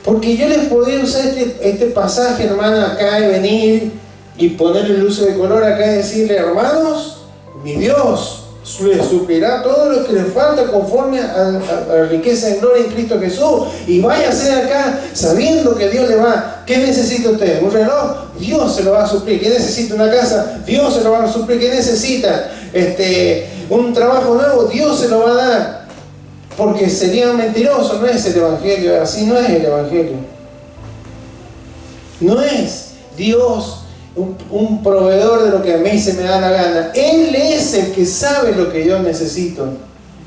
Porque yo les podía usar este pasaje, hermano, acá y venir y ponerle el uso de color acá y decirle, hermanos, mi Dios les suplirá todo lo que les falta conforme a la riqueza de gloria en Cristo Jesús. Y váyase acá sabiendo que Dios le va. ¿Qué necesita usted? ¿Un reloj? Dios se lo va a suplir. ¿Qué necesita? ¿Una casa? Dios se lo va a suplir. ¿Qué necesita? Un trabajo nuevo, Dios se lo va a dar. Porque sería mentiroso, no es el Evangelio, así no es el Evangelio. No es Dios un proveedor de lo que a mí se me da la gana. Él es el que sabe lo que yo necesito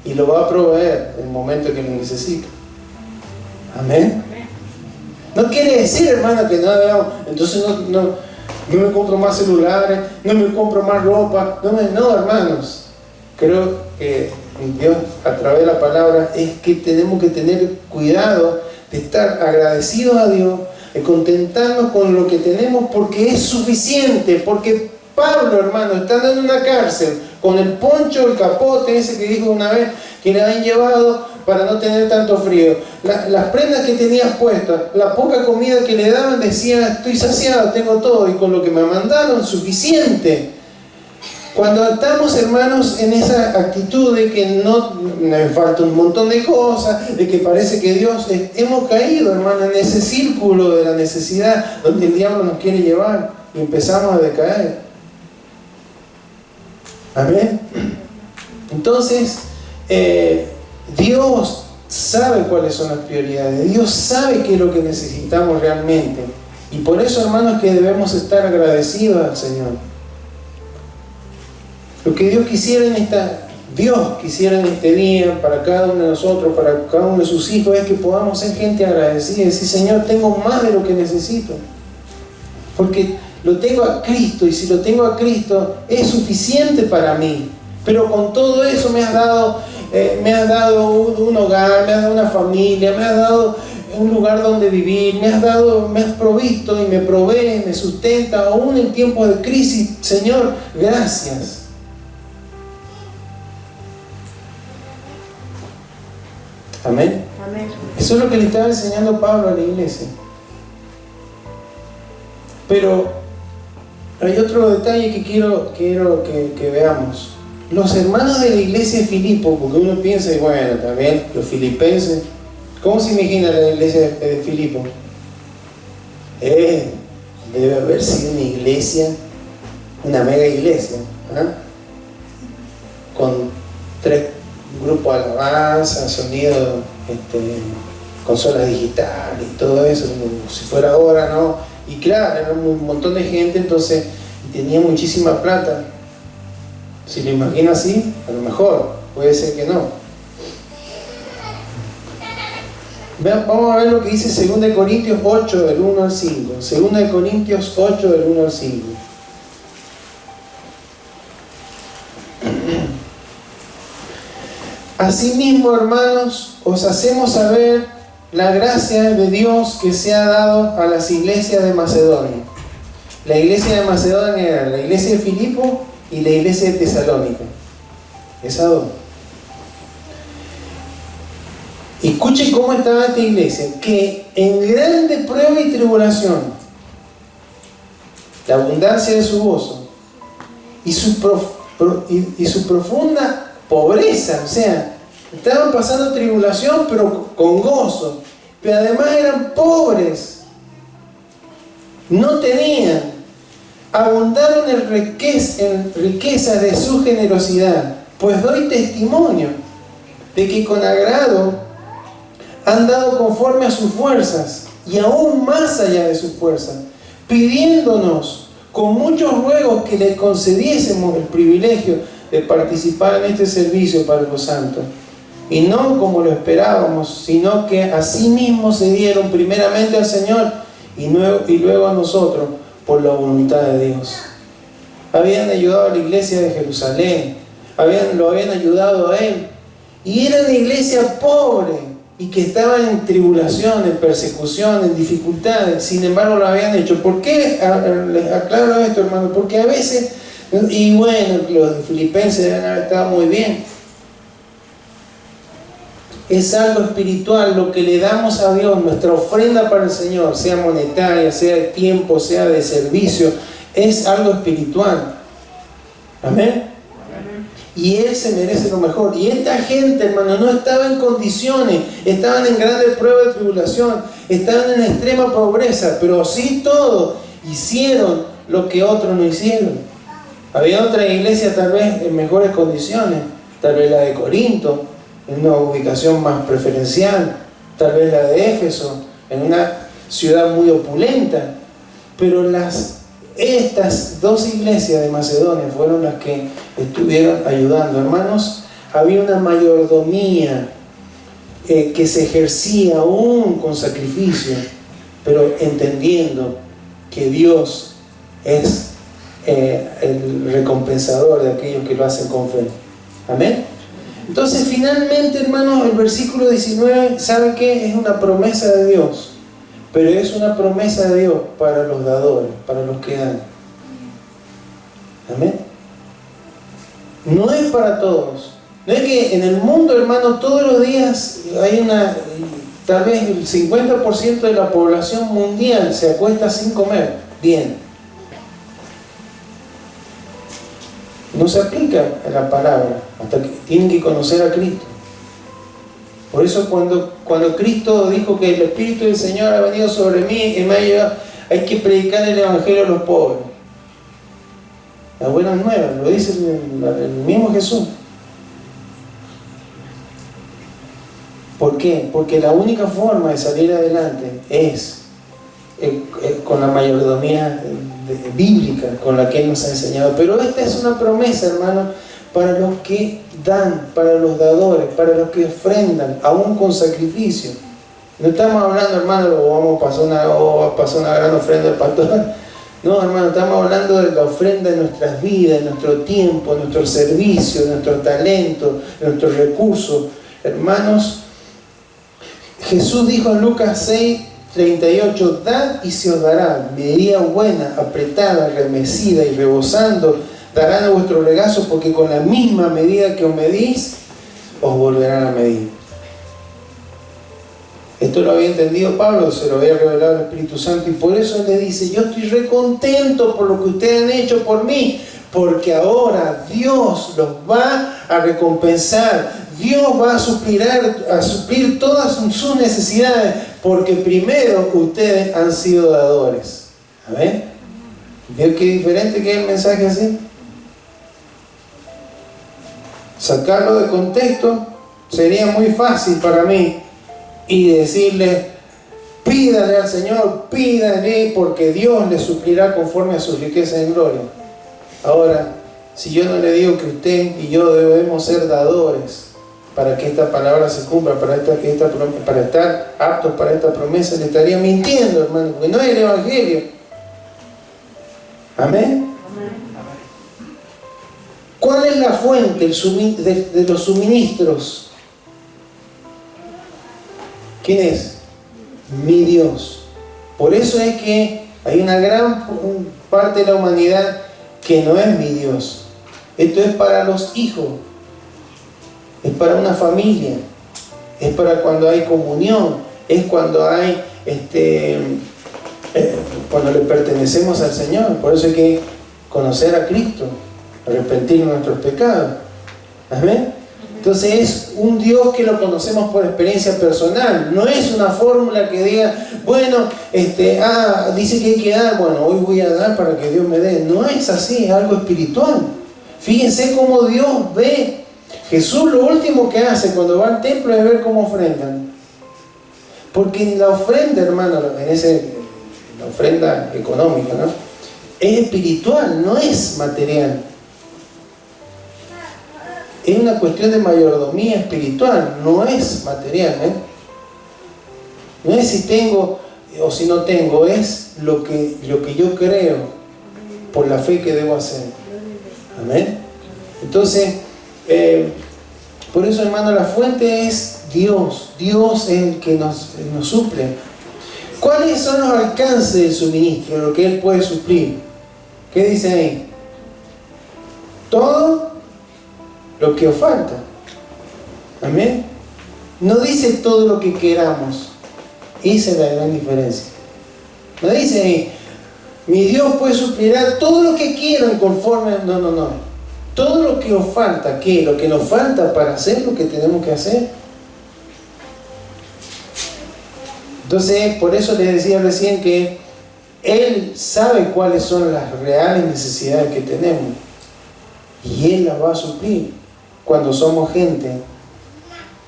y lo va a proveer en el momento que lo necesito. Amén. No quiere decir, hermano, que no debemos, entonces no me compro más celulares, no me compro más ropa. No, hermanos. Creo que Dios, a través de la palabra, es que tenemos que tener cuidado de estar agradecidos a Dios, de contentarnos con lo que tenemos, porque es suficiente. Porque Pablo, hermano, estando en una cárcel con el poncho, el capote ese que dijo una vez que le habían llevado para no tener tanto frío, las prendas que tenía puestas, la poca comida que le daban, decía, estoy saciado, tengo todo, y con lo que me mandaron, suficiente. Cuando estamos, hermanos, en esa actitud de que no me falta un montón de cosas, de que parece que Dios, hemos caído, hermano, en ese círculo de la necesidad donde el diablo nos quiere llevar y empezamos a decaer. Amén. Entonces, Dios sabe cuáles son las prioridades. Dios sabe qué es lo que necesitamos realmente. Y por eso, hermanos, que debemos estar agradecidos al Señor. Lo que Dios quisiera en este día, para cada uno de nosotros, para cada uno de sus hijos, es que podamos ser gente agradecida y decir, Señor, tengo más de lo que necesito. Porque lo tengo a Cristo, y si lo tengo a Cristo, es suficiente para mí. Pero con todo eso me has dado un hogar, me has dado una familia, me has dado un lugar donde vivir, me has provisto y me provee, me sustenta, aún en tiempos de crisis. Señor, gracias. Amén. Amén. Eso es lo que le estaba enseñando Pablo a la iglesia. Pero hay otro detalle que quiero que veamos. Los hermanos de la iglesia de Filipo, porque uno piensa, y bueno, también los filipenses, ¿cómo se imagina la iglesia de Filipo? Debe haber sido una iglesia, una mega iglesia, ¿eh? Con 3 grupos de alabanza, sonido, consolas digitales y todo eso, como si fuera ahora, ¿no? Y claro, era un montón de gente, entonces tenía muchísima plata. Si lo imagino así, a lo mejor, puede ser que no. Vamos a ver lo que dice 2 Corintios 8, del 1 al 5. 2 Corintios 8, del 1 al 5. Asimismo, hermanos, os hacemos saber la gracia de Dios que se ha dado a las iglesias de Macedonia. La iglesia de Macedonia era la iglesia de Filipo y la iglesia de Tesalónica. Esas dos. Escuchen cómo estaba esta iglesia, que en grande prueba y tribulación, la abundancia de su gozo y su profunda pobreza, o sea, estaban pasando tribulación pero con gozo, pero además eran pobres, no tenían, abundaron en riquezas de su generosidad, pues doy testimonio de que con agrado han dado conforme a sus fuerzas y aún más allá de sus fuerzas, pidiéndonos con muchos ruegos que le concediésemos el privilegio de participar en este servicio para los santos. Y no como lo esperábamos, sino que asimismo se dieron primeramente al Señor y luego a nosotros por la voluntad de Dios. Habían ayudado a la iglesia de Jerusalén, lo habían ayudado a Él, y era una iglesia pobre y que estaba en tribulación, en persecución, en dificultades. Sin embargo lo habían hecho. ¿Por qué les aclaro esto, hermano? Porque a veces, y bueno, los filipenses deben haber estado muy bien, es algo espiritual lo que le damos a Dios, nuestra ofrenda para el Señor, sea monetaria, sea de tiempo, sea de servicio, es algo espiritual. Amén. Y Él se merece lo mejor. Y esta gente, hermano, no estaba en condiciones, estaban en grandes pruebas de tribulación, estaban en extrema pobreza, pero sí todo hicieron lo que otros no hicieron. Había otra iglesia tal vez en mejores condiciones, tal vez la de Corinto, en una ubicación más preferencial, tal vez la de Éfeso, en una ciudad muy opulenta, pero estas dos iglesias de Macedonia fueron las que estuvieron ayudando. Hermanos, había una mayordomía que se ejercía aún con sacrificio, pero entendiendo que Dios es el recompensador de aquellos que lo hacen con fe. Amén. Entonces, finalmente, hermanos, el versículo 19, ¿saben qué? Es una promesa de Dios, pero es una promesa de Dios para los dadores, para los que dan. Amén. No es para todos. No es que en el mundo, hermano, todos los días hay tal vez el 50% de la población mundial se acuesta sin comer bien. No se aplica a la palabra hasta que tienen que conocer a Cristo. Por eso cuando Cristo dijo que el Espíritu del Señor ha venido sobre mí y me ha ayudado, hay que predicar el Evangelio a los pobres. Las buenas nuevas, lo dice el mismo Jesús. ¿Por qué? Porque la única forma de salir adelante es con la mayordomía bíblica con la que Él nos ha enseñado. Pero esta es una promesa, hermano, para los que dan, para los dadores, para los que ofrendan, aún con sacrificio. No estamos hablando, hermano, vamos a pasar una gran ofrenda al pastor. No, hermano, estamos hablando de la ofrenda de nuestras vidas, de nuestro tiempo, de nuestro servicio, de nuestro talento, de nuestros recursos. Hermanos, Jesús dijo en Lucas 6:38, dad y se os dará, medida buena, apretada, remecida y rebosando, darán a vuestro regazo, porque con la misma medida que os medís, os volverán a medir. Esto lo había entendido Pablo, se lo había revelado el Espíritu Santo, y por eso Él le dice, yo estoy recontento por lo que ustedes han hecho por mí, porque ahora Dios los va a recompensar, Dios va a suplir todas sus necesidades, porque primero ustedes han sido dadores. ¿Amén? ¿Veo qué diferente que es el mensaje así? Sacarlo de contexto sería muy fácil para mí y decirle, pídale al Señor, pídale, porque Dios le suplirá conforme a sus riquezas en gloria. Ahora, si yo no le digo que usted y yo debemos ser dadores para que esta palabra se cumpla, para estar aptos para esta promesa, le estaría mintiendo, hermano, porque no es el Evangelio. Amén. ¿Cuál es la fuente de los suministros? ¿Quién es? Mi Dios. Por eso es que hay una gran parte de la humanidad que no es mi Dios. Esto es para los hijos, es para una familia, es para cuando hay comunión, es cuando hay cuando le pertenecemos al Señor. Por eso hay que conocer a Cristo, arrepentirnos de nuestros pecados. Amén. Entonces es un Dios que lo conocemos por experiencia personal. No es una fórmula que diga, bueno, dice que hay que dar, bueno, hoy voy a dar para que Dios me dé. No es así, es algo espiritual. Fíjense cómo Dios ve. Jesús lo último que hace cuando va al templo es ver cómo ofrendan. Porque en la ofrenda, hermano, la ofrenda económica, ¿no? Es espiritual, no es material. Es una cuestión de mayordomía espiritual, no es material, ¿eh? No es si tengo o si no tengo, es lo que yo creo por la fe que debo hacer. Amén. Entonces, por eso, hermano, la fuente es Dios. Dios es el que nos suple. ¿Cuáles son los alcances del suministro, lo que Él puede suplir? ¿Qué dice ahí? Todo lo que os falta. Amén. No dice todo lo que queramos. Esa es la gran diferencia. No dice ahí, mi Dios puede suplirá todo lo que quieran conforme. No. Todo lo que os falta, ¿qué? Lo que nos falta para hacer lo que tenemos que hacer. Entonces, por eso les decía recién que Él sabe cuáles son las reales necesidades que tenemos. Y Él las va a suplir cuando somos gente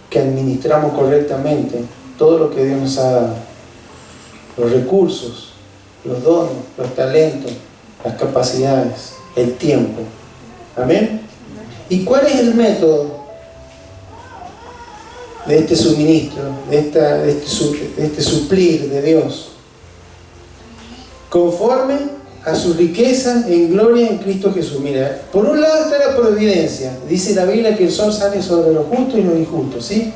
que administramos correctamente todo lo que Dios nos ha dado. Los recursos, los dones, los talentos, las capacidades, el tiempo. Amén. ¿Y cuál es el método de este suministro, de este suplir de Dios? Conforme a su riqueza en gloria en Cristo Jesús. Mira, por un lado está la providencia. Dice la Biblia que el sol sale sobre los justos y los injustos, ¿sí?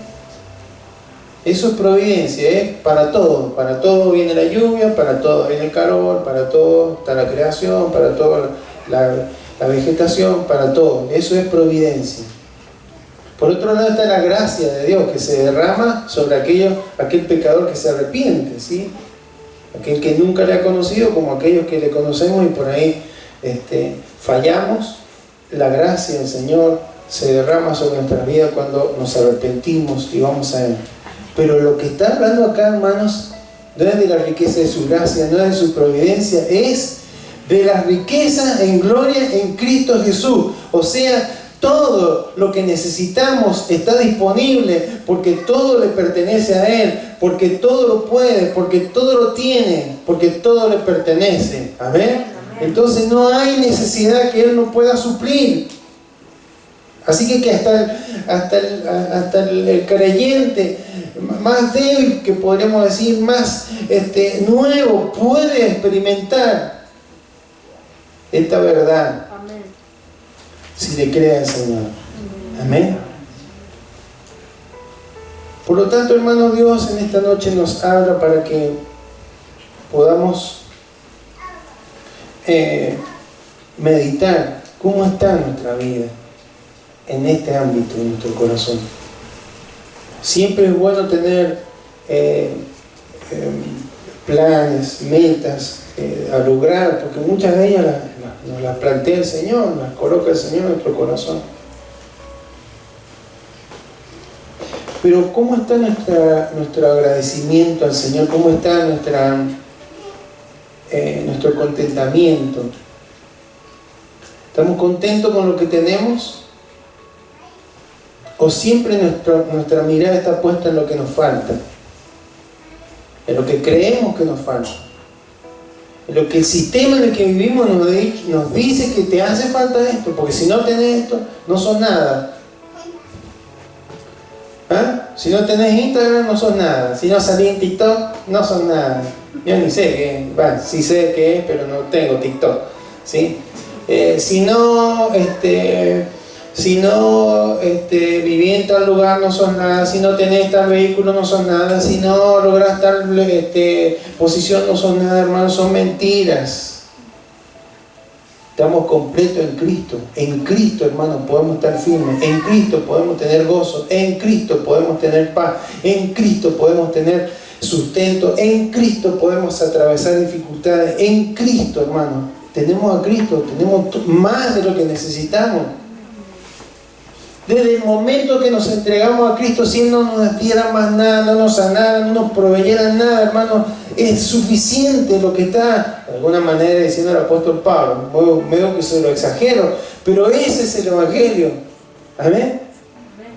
Eso es providencia, ¿eh? Para todo viene la lluvia, para todo viene el calor, para todo está la creación, para todo la vegetación, para todo. Eso es providencia. Por otro lado está la gracia de Dios que se derrama sobre aquel pecador que se arrepiente, ¿sí? Aquel que nunca le ha conocido, como aquellos que le conocemos y por ahí fallamos. La gracia del Señor se derrama sobre nuestra vida cuando nos arrepentimos y vamos a Él. Pero lo que está hablando acá, hermanos, no es de la riqueza de su gracia, no es de su providencia, es de la riqueza en gloria en Cristo Jesús. O sea, todo lo que necesitamos está disponible porque todo le pertenece a Él, porque todo lo puede, porque todo lo tiene, porque todo le pertenece. Amén. Entonces no hay necesidad que Él no pueda suplir. Así que hasta el creyente más débil, que podríamos decir más nuevo, puede experimentar esta verdad. Amén. Si le cree al Señor. Amén. Por lo tanto, hermano, Dios en esta noche nos habla para que podamos meditar cómo está nuestra vida en este ámbito de nuestro corazón. Siempre es bueno tener planes, metas a lograr, porque muchas de ellas nos las plantea el Señor, las coloca el Señor en nuestro corazón. Pero ¿cómo está nuestro agradecimiento al Señor? ¿Cómo está nuestro contentamiento? ¿Estamos contentos con lo que tenemos? ¿O siempre nuestra mirada está puesta en lo que nos falta? En lo que creemos que nos falta. En lo que el sistema en el que vivimos nos dice que te hace falta esto, porque si no tenés esto, no sos nada. ¿Ah? Si no tenés Instagram, no sos nada. Si no salís en TikTok, no sos nada. Yo ni sé qué, bueno, sí sé qué es, pero no tengo TikTok, ¿sí? Si no viví en tal lugar, no sos nada. Si no tenés tal vehículo, no sos nada. Si no lográs tal posición, no sos nada, hermano. Son mentiras. Estamos completos en Cristo. En Cristo, hermano, podemos estar firmes. En Cristo podemos tener gozo. En Cristo podemos tener paz. En Cristo podemos tener sustento. En Cristo podemos atravesar dificultades. En Cristo, hermano, tenemos a Cristo. Tenemos más de lo que necesitamos. Desde el momento que nos entregamos a Cristo, si Él no nos diera más nada, no nos sanara, no nos proveyera nada, hermano, es suficiente lo que está, de alguna manera, diciendo el apóstol Pablo. Veo que se lo exagero, pero ese es el Evangelio. Amén.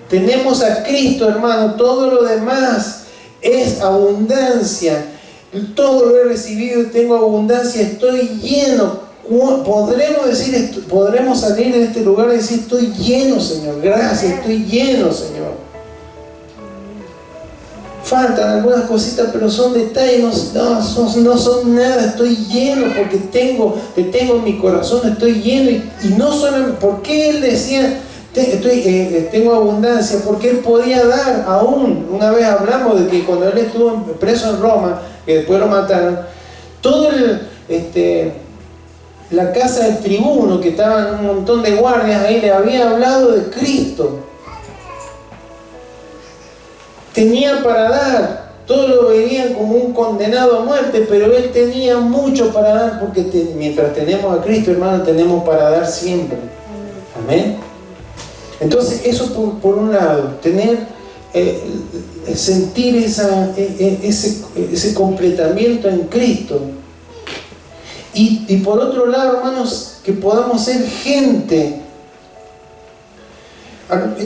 Tenemos a Cristo, hermano, todo lo demás es abundancia. Todo lo he recibido y tengo abundancia, estoy lleno. Podremos salir de este lugar y decir: estoy lleno, Señor, gracias, estoy lleno, Señor. Faltan algunas cositas, pero son detalles, no son nada. Estoy lleno porque te tengo en mi corazón, estoy lleno. Y no solamente, ¿por qué Él decía tengo abundancia? Porque Él podía dar aún. Una vez hablamos de que cuando Él estuvo preso en Roma, que después lo mataron, todo la casa del tribuno, que estaban un montón de guardias ahí, le había hablado de Cristo. Tenía para dar, todos lo veían como un condenado a muerte, pero Él tenía mucho para dar, porque mientras tenemos a Cristo, hermano, tenemos para dar siempre. Amén. Entonces, eso por un lado, sentir ese completamiento en Cristo. Y por otro lado, hermanos, que podamos ser gente.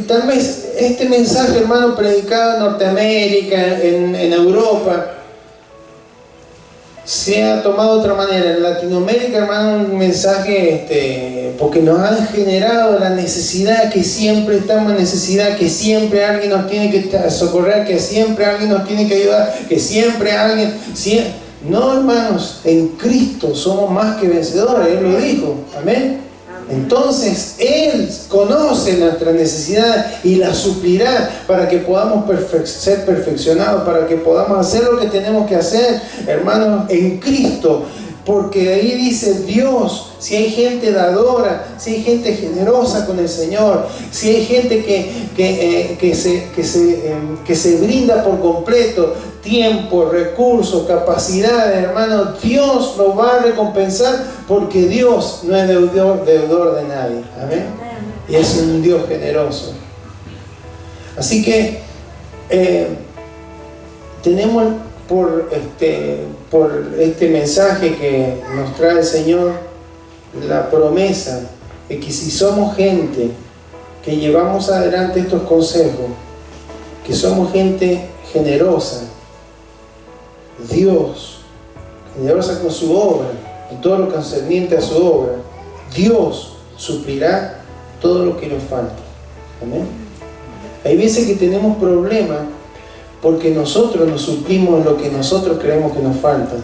Tal vez este mensaje, hermano, predicado en Norteamérica, en Europa, se ha tomado de otra manera. En Latinoamérica, hermano, un mensaje porque nos han generado la necesidad, que siempre estamos en necesidad, que siempre alguien nos tiene que socorrer, que siempre alguien nos tiene que ayudar, que siempre alguien... No, hermanos, en Cristo somos más que vencedores, Él lo dijo. Amén. Entonces Él conoce nuestra necesidad y la suplirá para que podamos ser perfeccionados, para que podamos hacer lo que tenemos que hacer, hermanos, en Cristo. Porque ahí dice Dios, si hay gente dadora, si hay gente generosa con el Señor, si hay gente que se brinda por completo, tiempo, recursos, capacidades, hermanos, Dios lo va a recompensar, porque Dios no es deudor de nadie. Amén. Y es un Dios generoso. Así que tenemos por este mensaje que nos trae el Señor, la promesa de que si somos gente que llevamos adelante estos consejos, que somos gente generosa, Dios, generosa con su obra, en todo lo concerniente a su obra, Dios suplirá todo lo que nos falta. Amén. Hay veces que tenemos problemas porque nosotros nos suplimos lo que nosotros creemos que nos falta,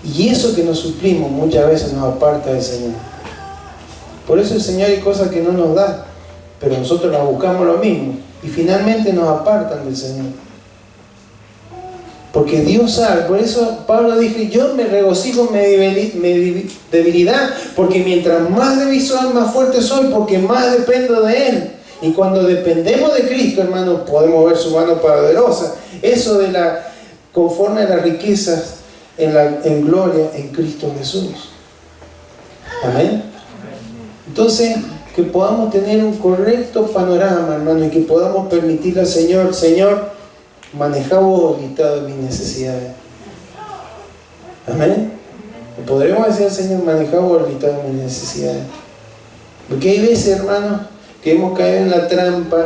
y eso que nos suplimos muchas veces nos aparta del Señor. Por eso el Señor hay cosas que no nos da, pero nosotros las buscamos lo mismo y finalmente nos apartan del Señor. Porque Dios sabe. Por eso Pablo dijo: yo me regocijo en mi debilidad, porque mientras más débil soy, más fuerte soy, porque más dependo de Él. Y cuando dependemos de Cristo, hermano, podemos ver su mano poderosa. Eso conforme a las riquezas en gloria en Cristo Jesús. Amén. Entonces, que podamos tener un correcto panorama, hermano, y que podamos permitirle al Señor: Señor, maneja vos el listado de mis necesidades. Amén. Podremos decir al Señor: maneja vos el listado de mis necesidades. Porque hay veces, hermanos, que hemos caído en la trampa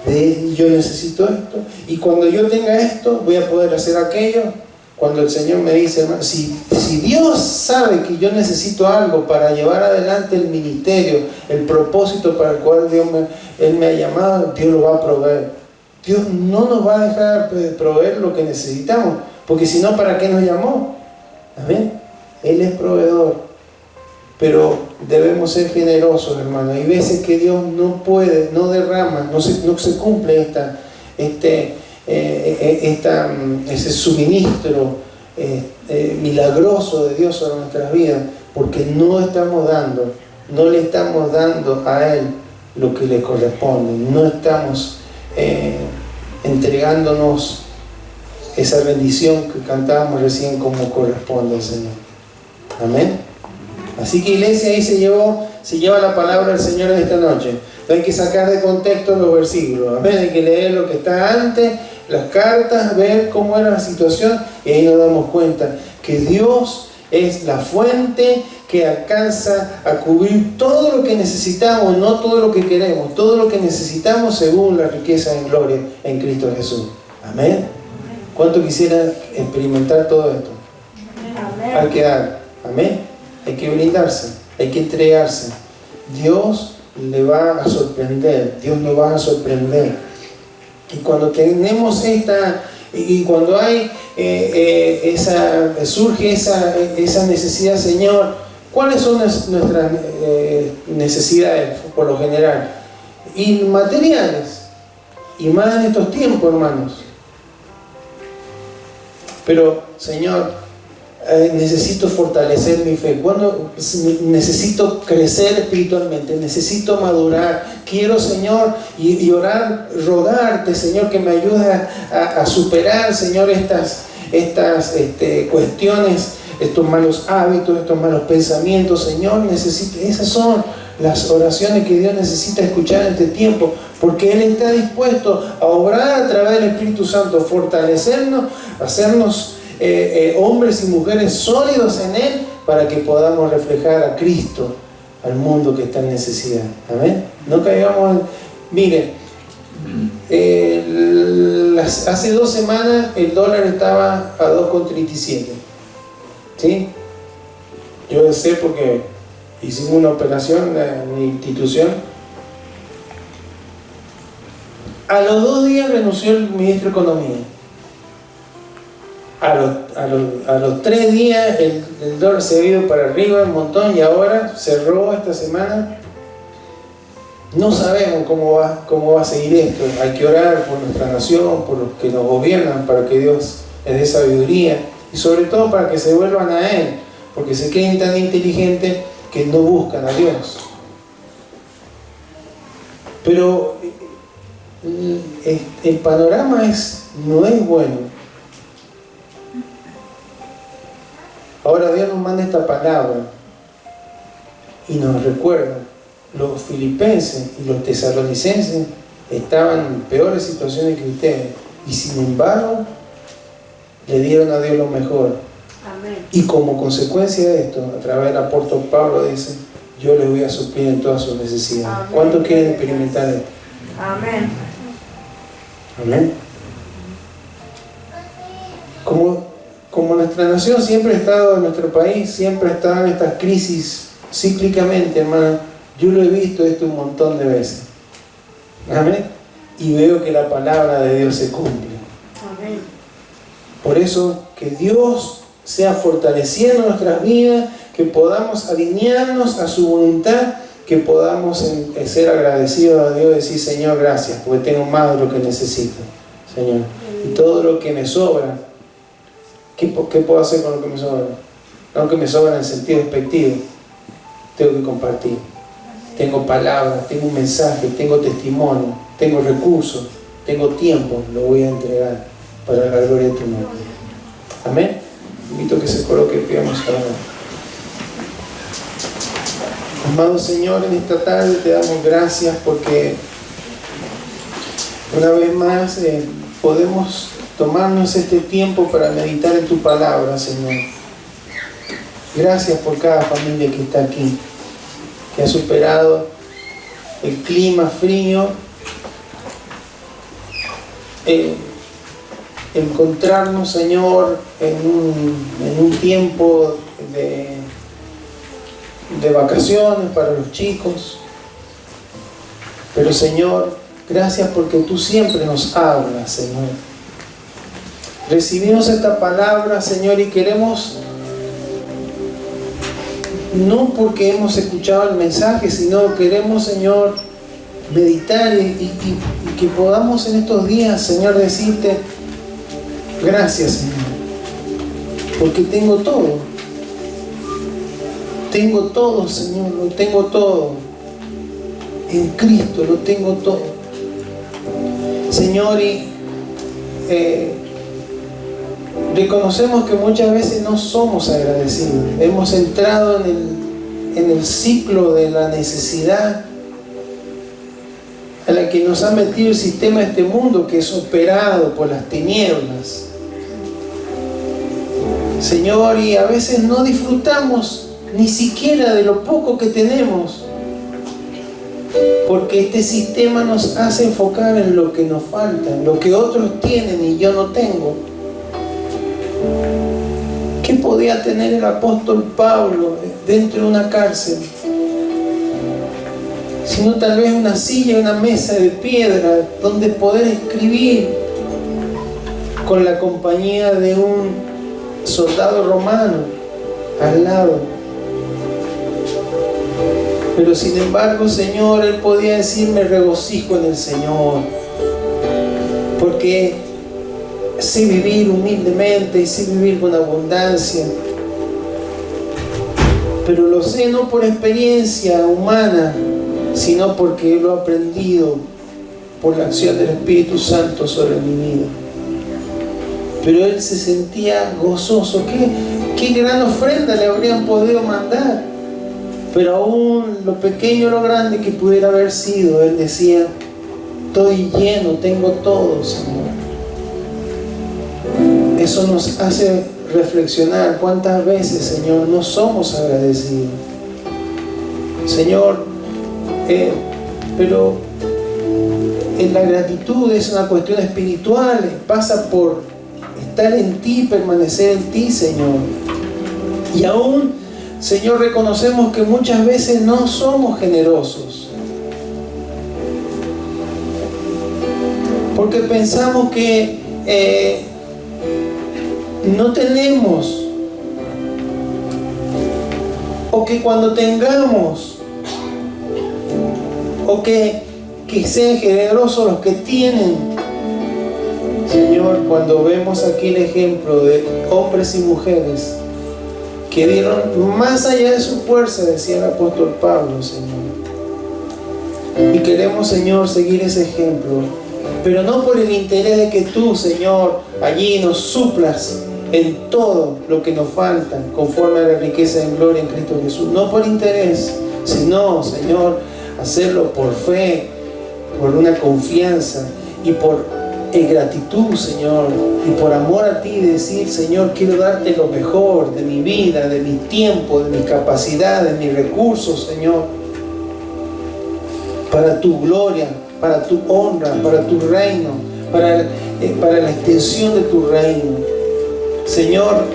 de: yo necesito esto, y cuando yo tenga esto voy a poder hacer aquello. Cuando el Señor me dice: hermano, si Dios sabe que yo necesito algo para llevar adelante el ministerio, el propósito para el cual Él me ha llamado, Dios lo va a proveer. Dios no nos va a dejar de proveer lo que necesitamos, porque si no, ¿para qué nos llamó? Amén. Él es proveedor. Pero debemos ser generosos, hermano. Hay veces que Dios no puede, no derrama, no se cumple ese suministro milagroso de Dios sobre nuestras vidas, porque no le estamos dando a Él lo que le corresponde. No estamos entregándonos esa bendición que cantábamos recién como corresponde al Señor. Amén. Así que, iglesia, ahí se lleva la palabra del Señor de esta noche. No hay que sacar de contexto los versículos. Amén. Hay que leer lo que está antes, las cartas, ver cómo era la situación, y ahí nos damos cuenta que Dios es la fuente que alcanza a cubrir todo lo que necesitamos, no todo lo que queremos, todo lo que necesitamos según la riqueza en gloria en Cristo Jesús. Amén. ¿Cuánto quisiera experimentar todo esto? Amén. Hay que dar. Amén. Hay que brindarse, hay que entregarse. Dios le va a sorprender, Dios nos va a sorprender. Y cuando tenemos y cuando hay surge esa necesidad, Señor, ¿cuáles son nuestras necesidades por lo general? Inmateriales, y más en estos tiempos, hermanos. Pero, Señor, necesito fortalecer mi fe. Necesito crecer espiritualmente, necesito madurar. Quiero, Señor, y orar, rogarte, Señor, que me ayudes a superar, Señor, estas cuestiones, estos malos hábitos, estos malos pensamientos. Señor, esas son las oraciones que Dios necesita escuchar en este tiempo, porque Él está dispuesto a obrar a través del Espíritu Santo, fortalecernos, hacernos hombres y mujeres sólidos en Él, para que podamos reflejar a Cristo al mundo que está en necesidad. Amén. No caigamos miren, hace 2 semanas el dólar estaba a 2,37. ¿Sí? Yo sé porque hicimos una operación en mi institución. A los 2 días renunció el ministro de Economía. A los 3 días el dólar se ha ido para arriba un montón, y ahora cerró esta semana. No sabemos cómo va a seguir esto. Hay que orar por nuestra nación, por los que nos gobiernan, para que Dios les dé sabiduría, y sobre todo para que se vuelvan a Él, porque se creen tan inteligentes que no buscan a Dios. Pero el panorama no es bueno. Ahora Dios nos manda esta palabra y nos recuerda: los filipenses y los tesalonicenses estaban en peores situaciones que ustedes, y sin embargo le dieron a Dios lo mejor. Amén. Y como consecuencia de esto, a través del apóstol Pablo dice: yo les voy a suplir en todas sus necesidades. Amén. ¿Cuántos quieren experimentar esto? Amén. Amén. Como nuestra nación siempre ha estado, en nuestro país siempre ha estado en estas crisis cíclicamente, hermano, yo lo he visto esto un montón de veces. Amén. Y veo que la palabra de Dios se cumple. Amén. Por eso, que Dios sea fortaleciendo nuestras vidas, que podamos alinearnos a su voluntad, que podamos ser agradecidos a Dios y decir: Señor, gracias, porque tengo más de lo que necesito, Señor. Y todo lo que me sobra, ¿qué puedo hacer con lo que me sobra? No que me sobra en el sentido despectivo. Tengo que compartir. Tengo palabras, tengo un mensaje, tengo testimonio, tengo recursos, tengo tiempo, lo voy a entregar para la gloria de tu nombre. Amén. Invito a que se coloque y pidamos a Dios. Amado Señor, en esta tarde te damos gracias porque una vez más podemos tomarnos este tiempo para meditar en tu palabra, Señor. Gracias por cada familia que está aquí, que ha superado el clima frío, encontrarnos, Señor, en un tiempo de vacaciones para los chicos. Pero, Señor, gracias porque tú siempre nos hablas, Señor. Recibimos esta palabra, Señor, y queremos, no porque hemos escuchado el mensaje, sino queremos, Señor, meditar y que podamos en estos días, Señor, decirte: gracias, Señor, porque tengo todo. Tengo todo, Señor, lo tengo todo. En Cristo lo tengo todo. Señor, y reconocemos que muchas veces no somos agradecidos. Hemos entrado en el ciclo de la necesidad a la que nos ha metido el sistema de este mundo, que es operado por las tinieblas. Señor, y a veces no disfrutamos ni siquiera de lo poco que tenemos, porque este sistema nos hace enfocar en lo que nos falta, en lo que otros tienen y yo no tengo. ¿Qué podía tener el apóstol Pablo dentro de una cárcel? Sino tal vez una silla y una mesa de piedra donde poder escribir con la compañía de un soldado romano al lado. Pero sin embargo, Señor, él podía decir: me regocijo en el Señor, porque sé vivir humildemente y sé vivir con abundancia. Pero lo sé no por experiencia humana, sino porque lo he aprendido por la acción del Espíritu Santo sobre mi vida. Pero él se sentía gozoso. ¿Qué gran ofrenda le habrían podido mandar? Pero aún lo pequeño o lo grande que pudiera haber sido, él decía: estoy lleno, tengo todo, Señor. Eso nos hace reflexionar cuántas veces, Señor, no somos agradecidos. Señor, pero la gratitud es una cuestión espiritual, pasa por estar en ti, permanecer en ti, Señor. Y aún, Señor, reconocemos que muchas veces no somos generosos, porque pensamos que no tenemos, o que cuando tengamos, o que sean generosos los que tienen. Señor, cuando vemos aquí el ejemplo de hombres y mujeres que dieron más allá de su fuerza, decía el apóstol Pablo, Señor, y queremos, Señor, seguir ese ejemplo, pero no por el interés de que tú, Señor, allí nos suplas en todo lo que nos falta, conforme a la riqueza en gloria en Cristo Jesús. No por interés, sino, Señor, hacerlo por fe, por una confianza y por gratitud, Señor, y por amor a ti, decir: Señor, quiero darte lo mejor de mi vida, de mi tiempo, de mi capacidad, de mis recursos, Señor, para tu gloria, para tu honra, para tu reino, para la extensión de tu reino. Señor,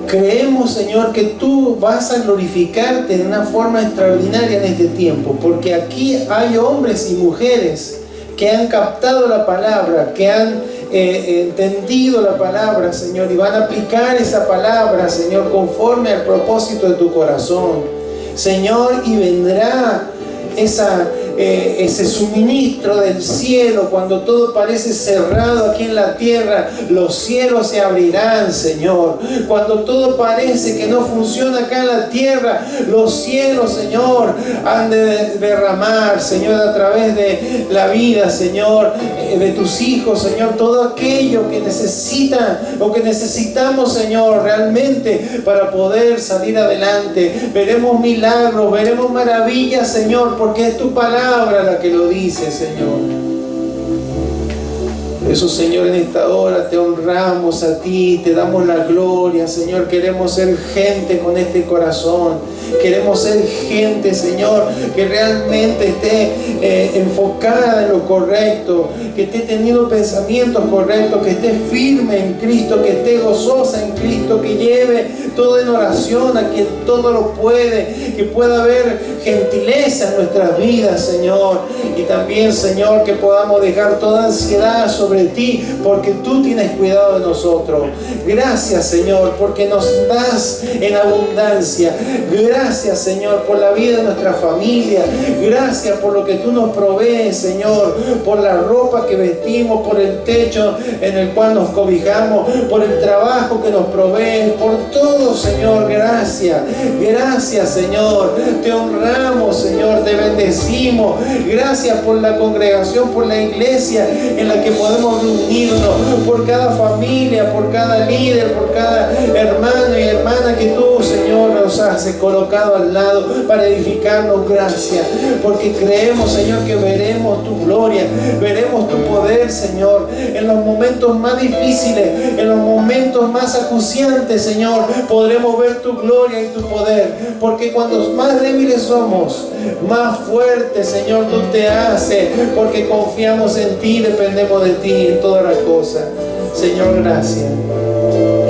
creemos, Señor, que tú vas a glorificarte de una forma extraordinaria en este tiempo, porque aquí hay hombres y mujeres que han captado la palabra, que han entendido la palabra, Señor, y van a aplicar esa palabra, Señor, conforme al propósito de tu corazón, Señor, y vendrá ese suministro del cielo. Cuando todo parece cerrado aquí en la tierra, los cielos se abrirán, Señor. Cuando todo parece que no funciona acá en la tierra, los cielos, Señor, han de derramar, Señor, a través de la vida, Señor, de tus hijos, Señor, todo aquello que necesitan o que necesitamos, Señor, realmente para poder salir adelante. Veremos milagros, veremos maravillas, Señor, porque es tu palabra la que lo dice, Señor. Por eso, Señor, en esta hora te honramos a ti, te damos la gloria, Señor. Queremos ser gente con este corazón. Queremos ser gente, Señor, que realmente esté enfocada en lo correcto, que esté teniendo pensamientos correctos, que esté firme en Cristo, que esté gozosa en Cristo, que lleve todo en oración a quien todo lo puede, que pueda haber gentileza en nuestras vidas, Señor. Y también, Señor, que podamos dejar toda ansiedad sobre ti, porque tú tienes cuidado de nosotros. Gracias, Señor, porque nos das en abundancia. Gracias, Señor, por la vida de nuestra familia. Gracias por lo que tú nos provees, Señor, por la ropa que vestimos, por el techo en el cual nos cobijamos, por el trabajo que nos provees, por todo, Señor. Gracias. Gracias, Señor. Te honramos, Señor. Te bendecimos. Gracias por la congregación, por la iglesia en la que podemos reunirnos, por cada familia, por cada líder, por cada hermano y hermana que tú, Señor, nos nos has colocado al lado para edificarnos. Gracias, porque creemos, Señor, que veremos tu gloria, veremos tu poder, Señor, en los momentos más difíciles, en los momentos más acuciantes, Señor, podremos ver tu gloria y tu poder, porque cuando más débiles somos, más fuerte, Señor, tú te haces, porque confiamos en ti, dependemos de ti en todas las cosas. Señor, gracias.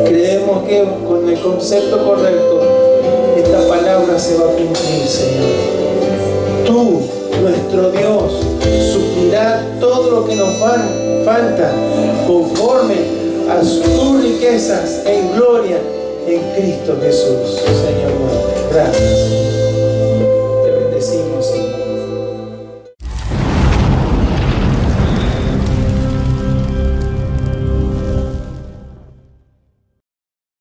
Creemos que con el concepto correcto esta palabra se va a cumplir, Señor. Tú, nuestro Dios, suplirá todo lo que nos falta conforme a tus riquezas en gloria en Cristo Jesús. Señor, gracias.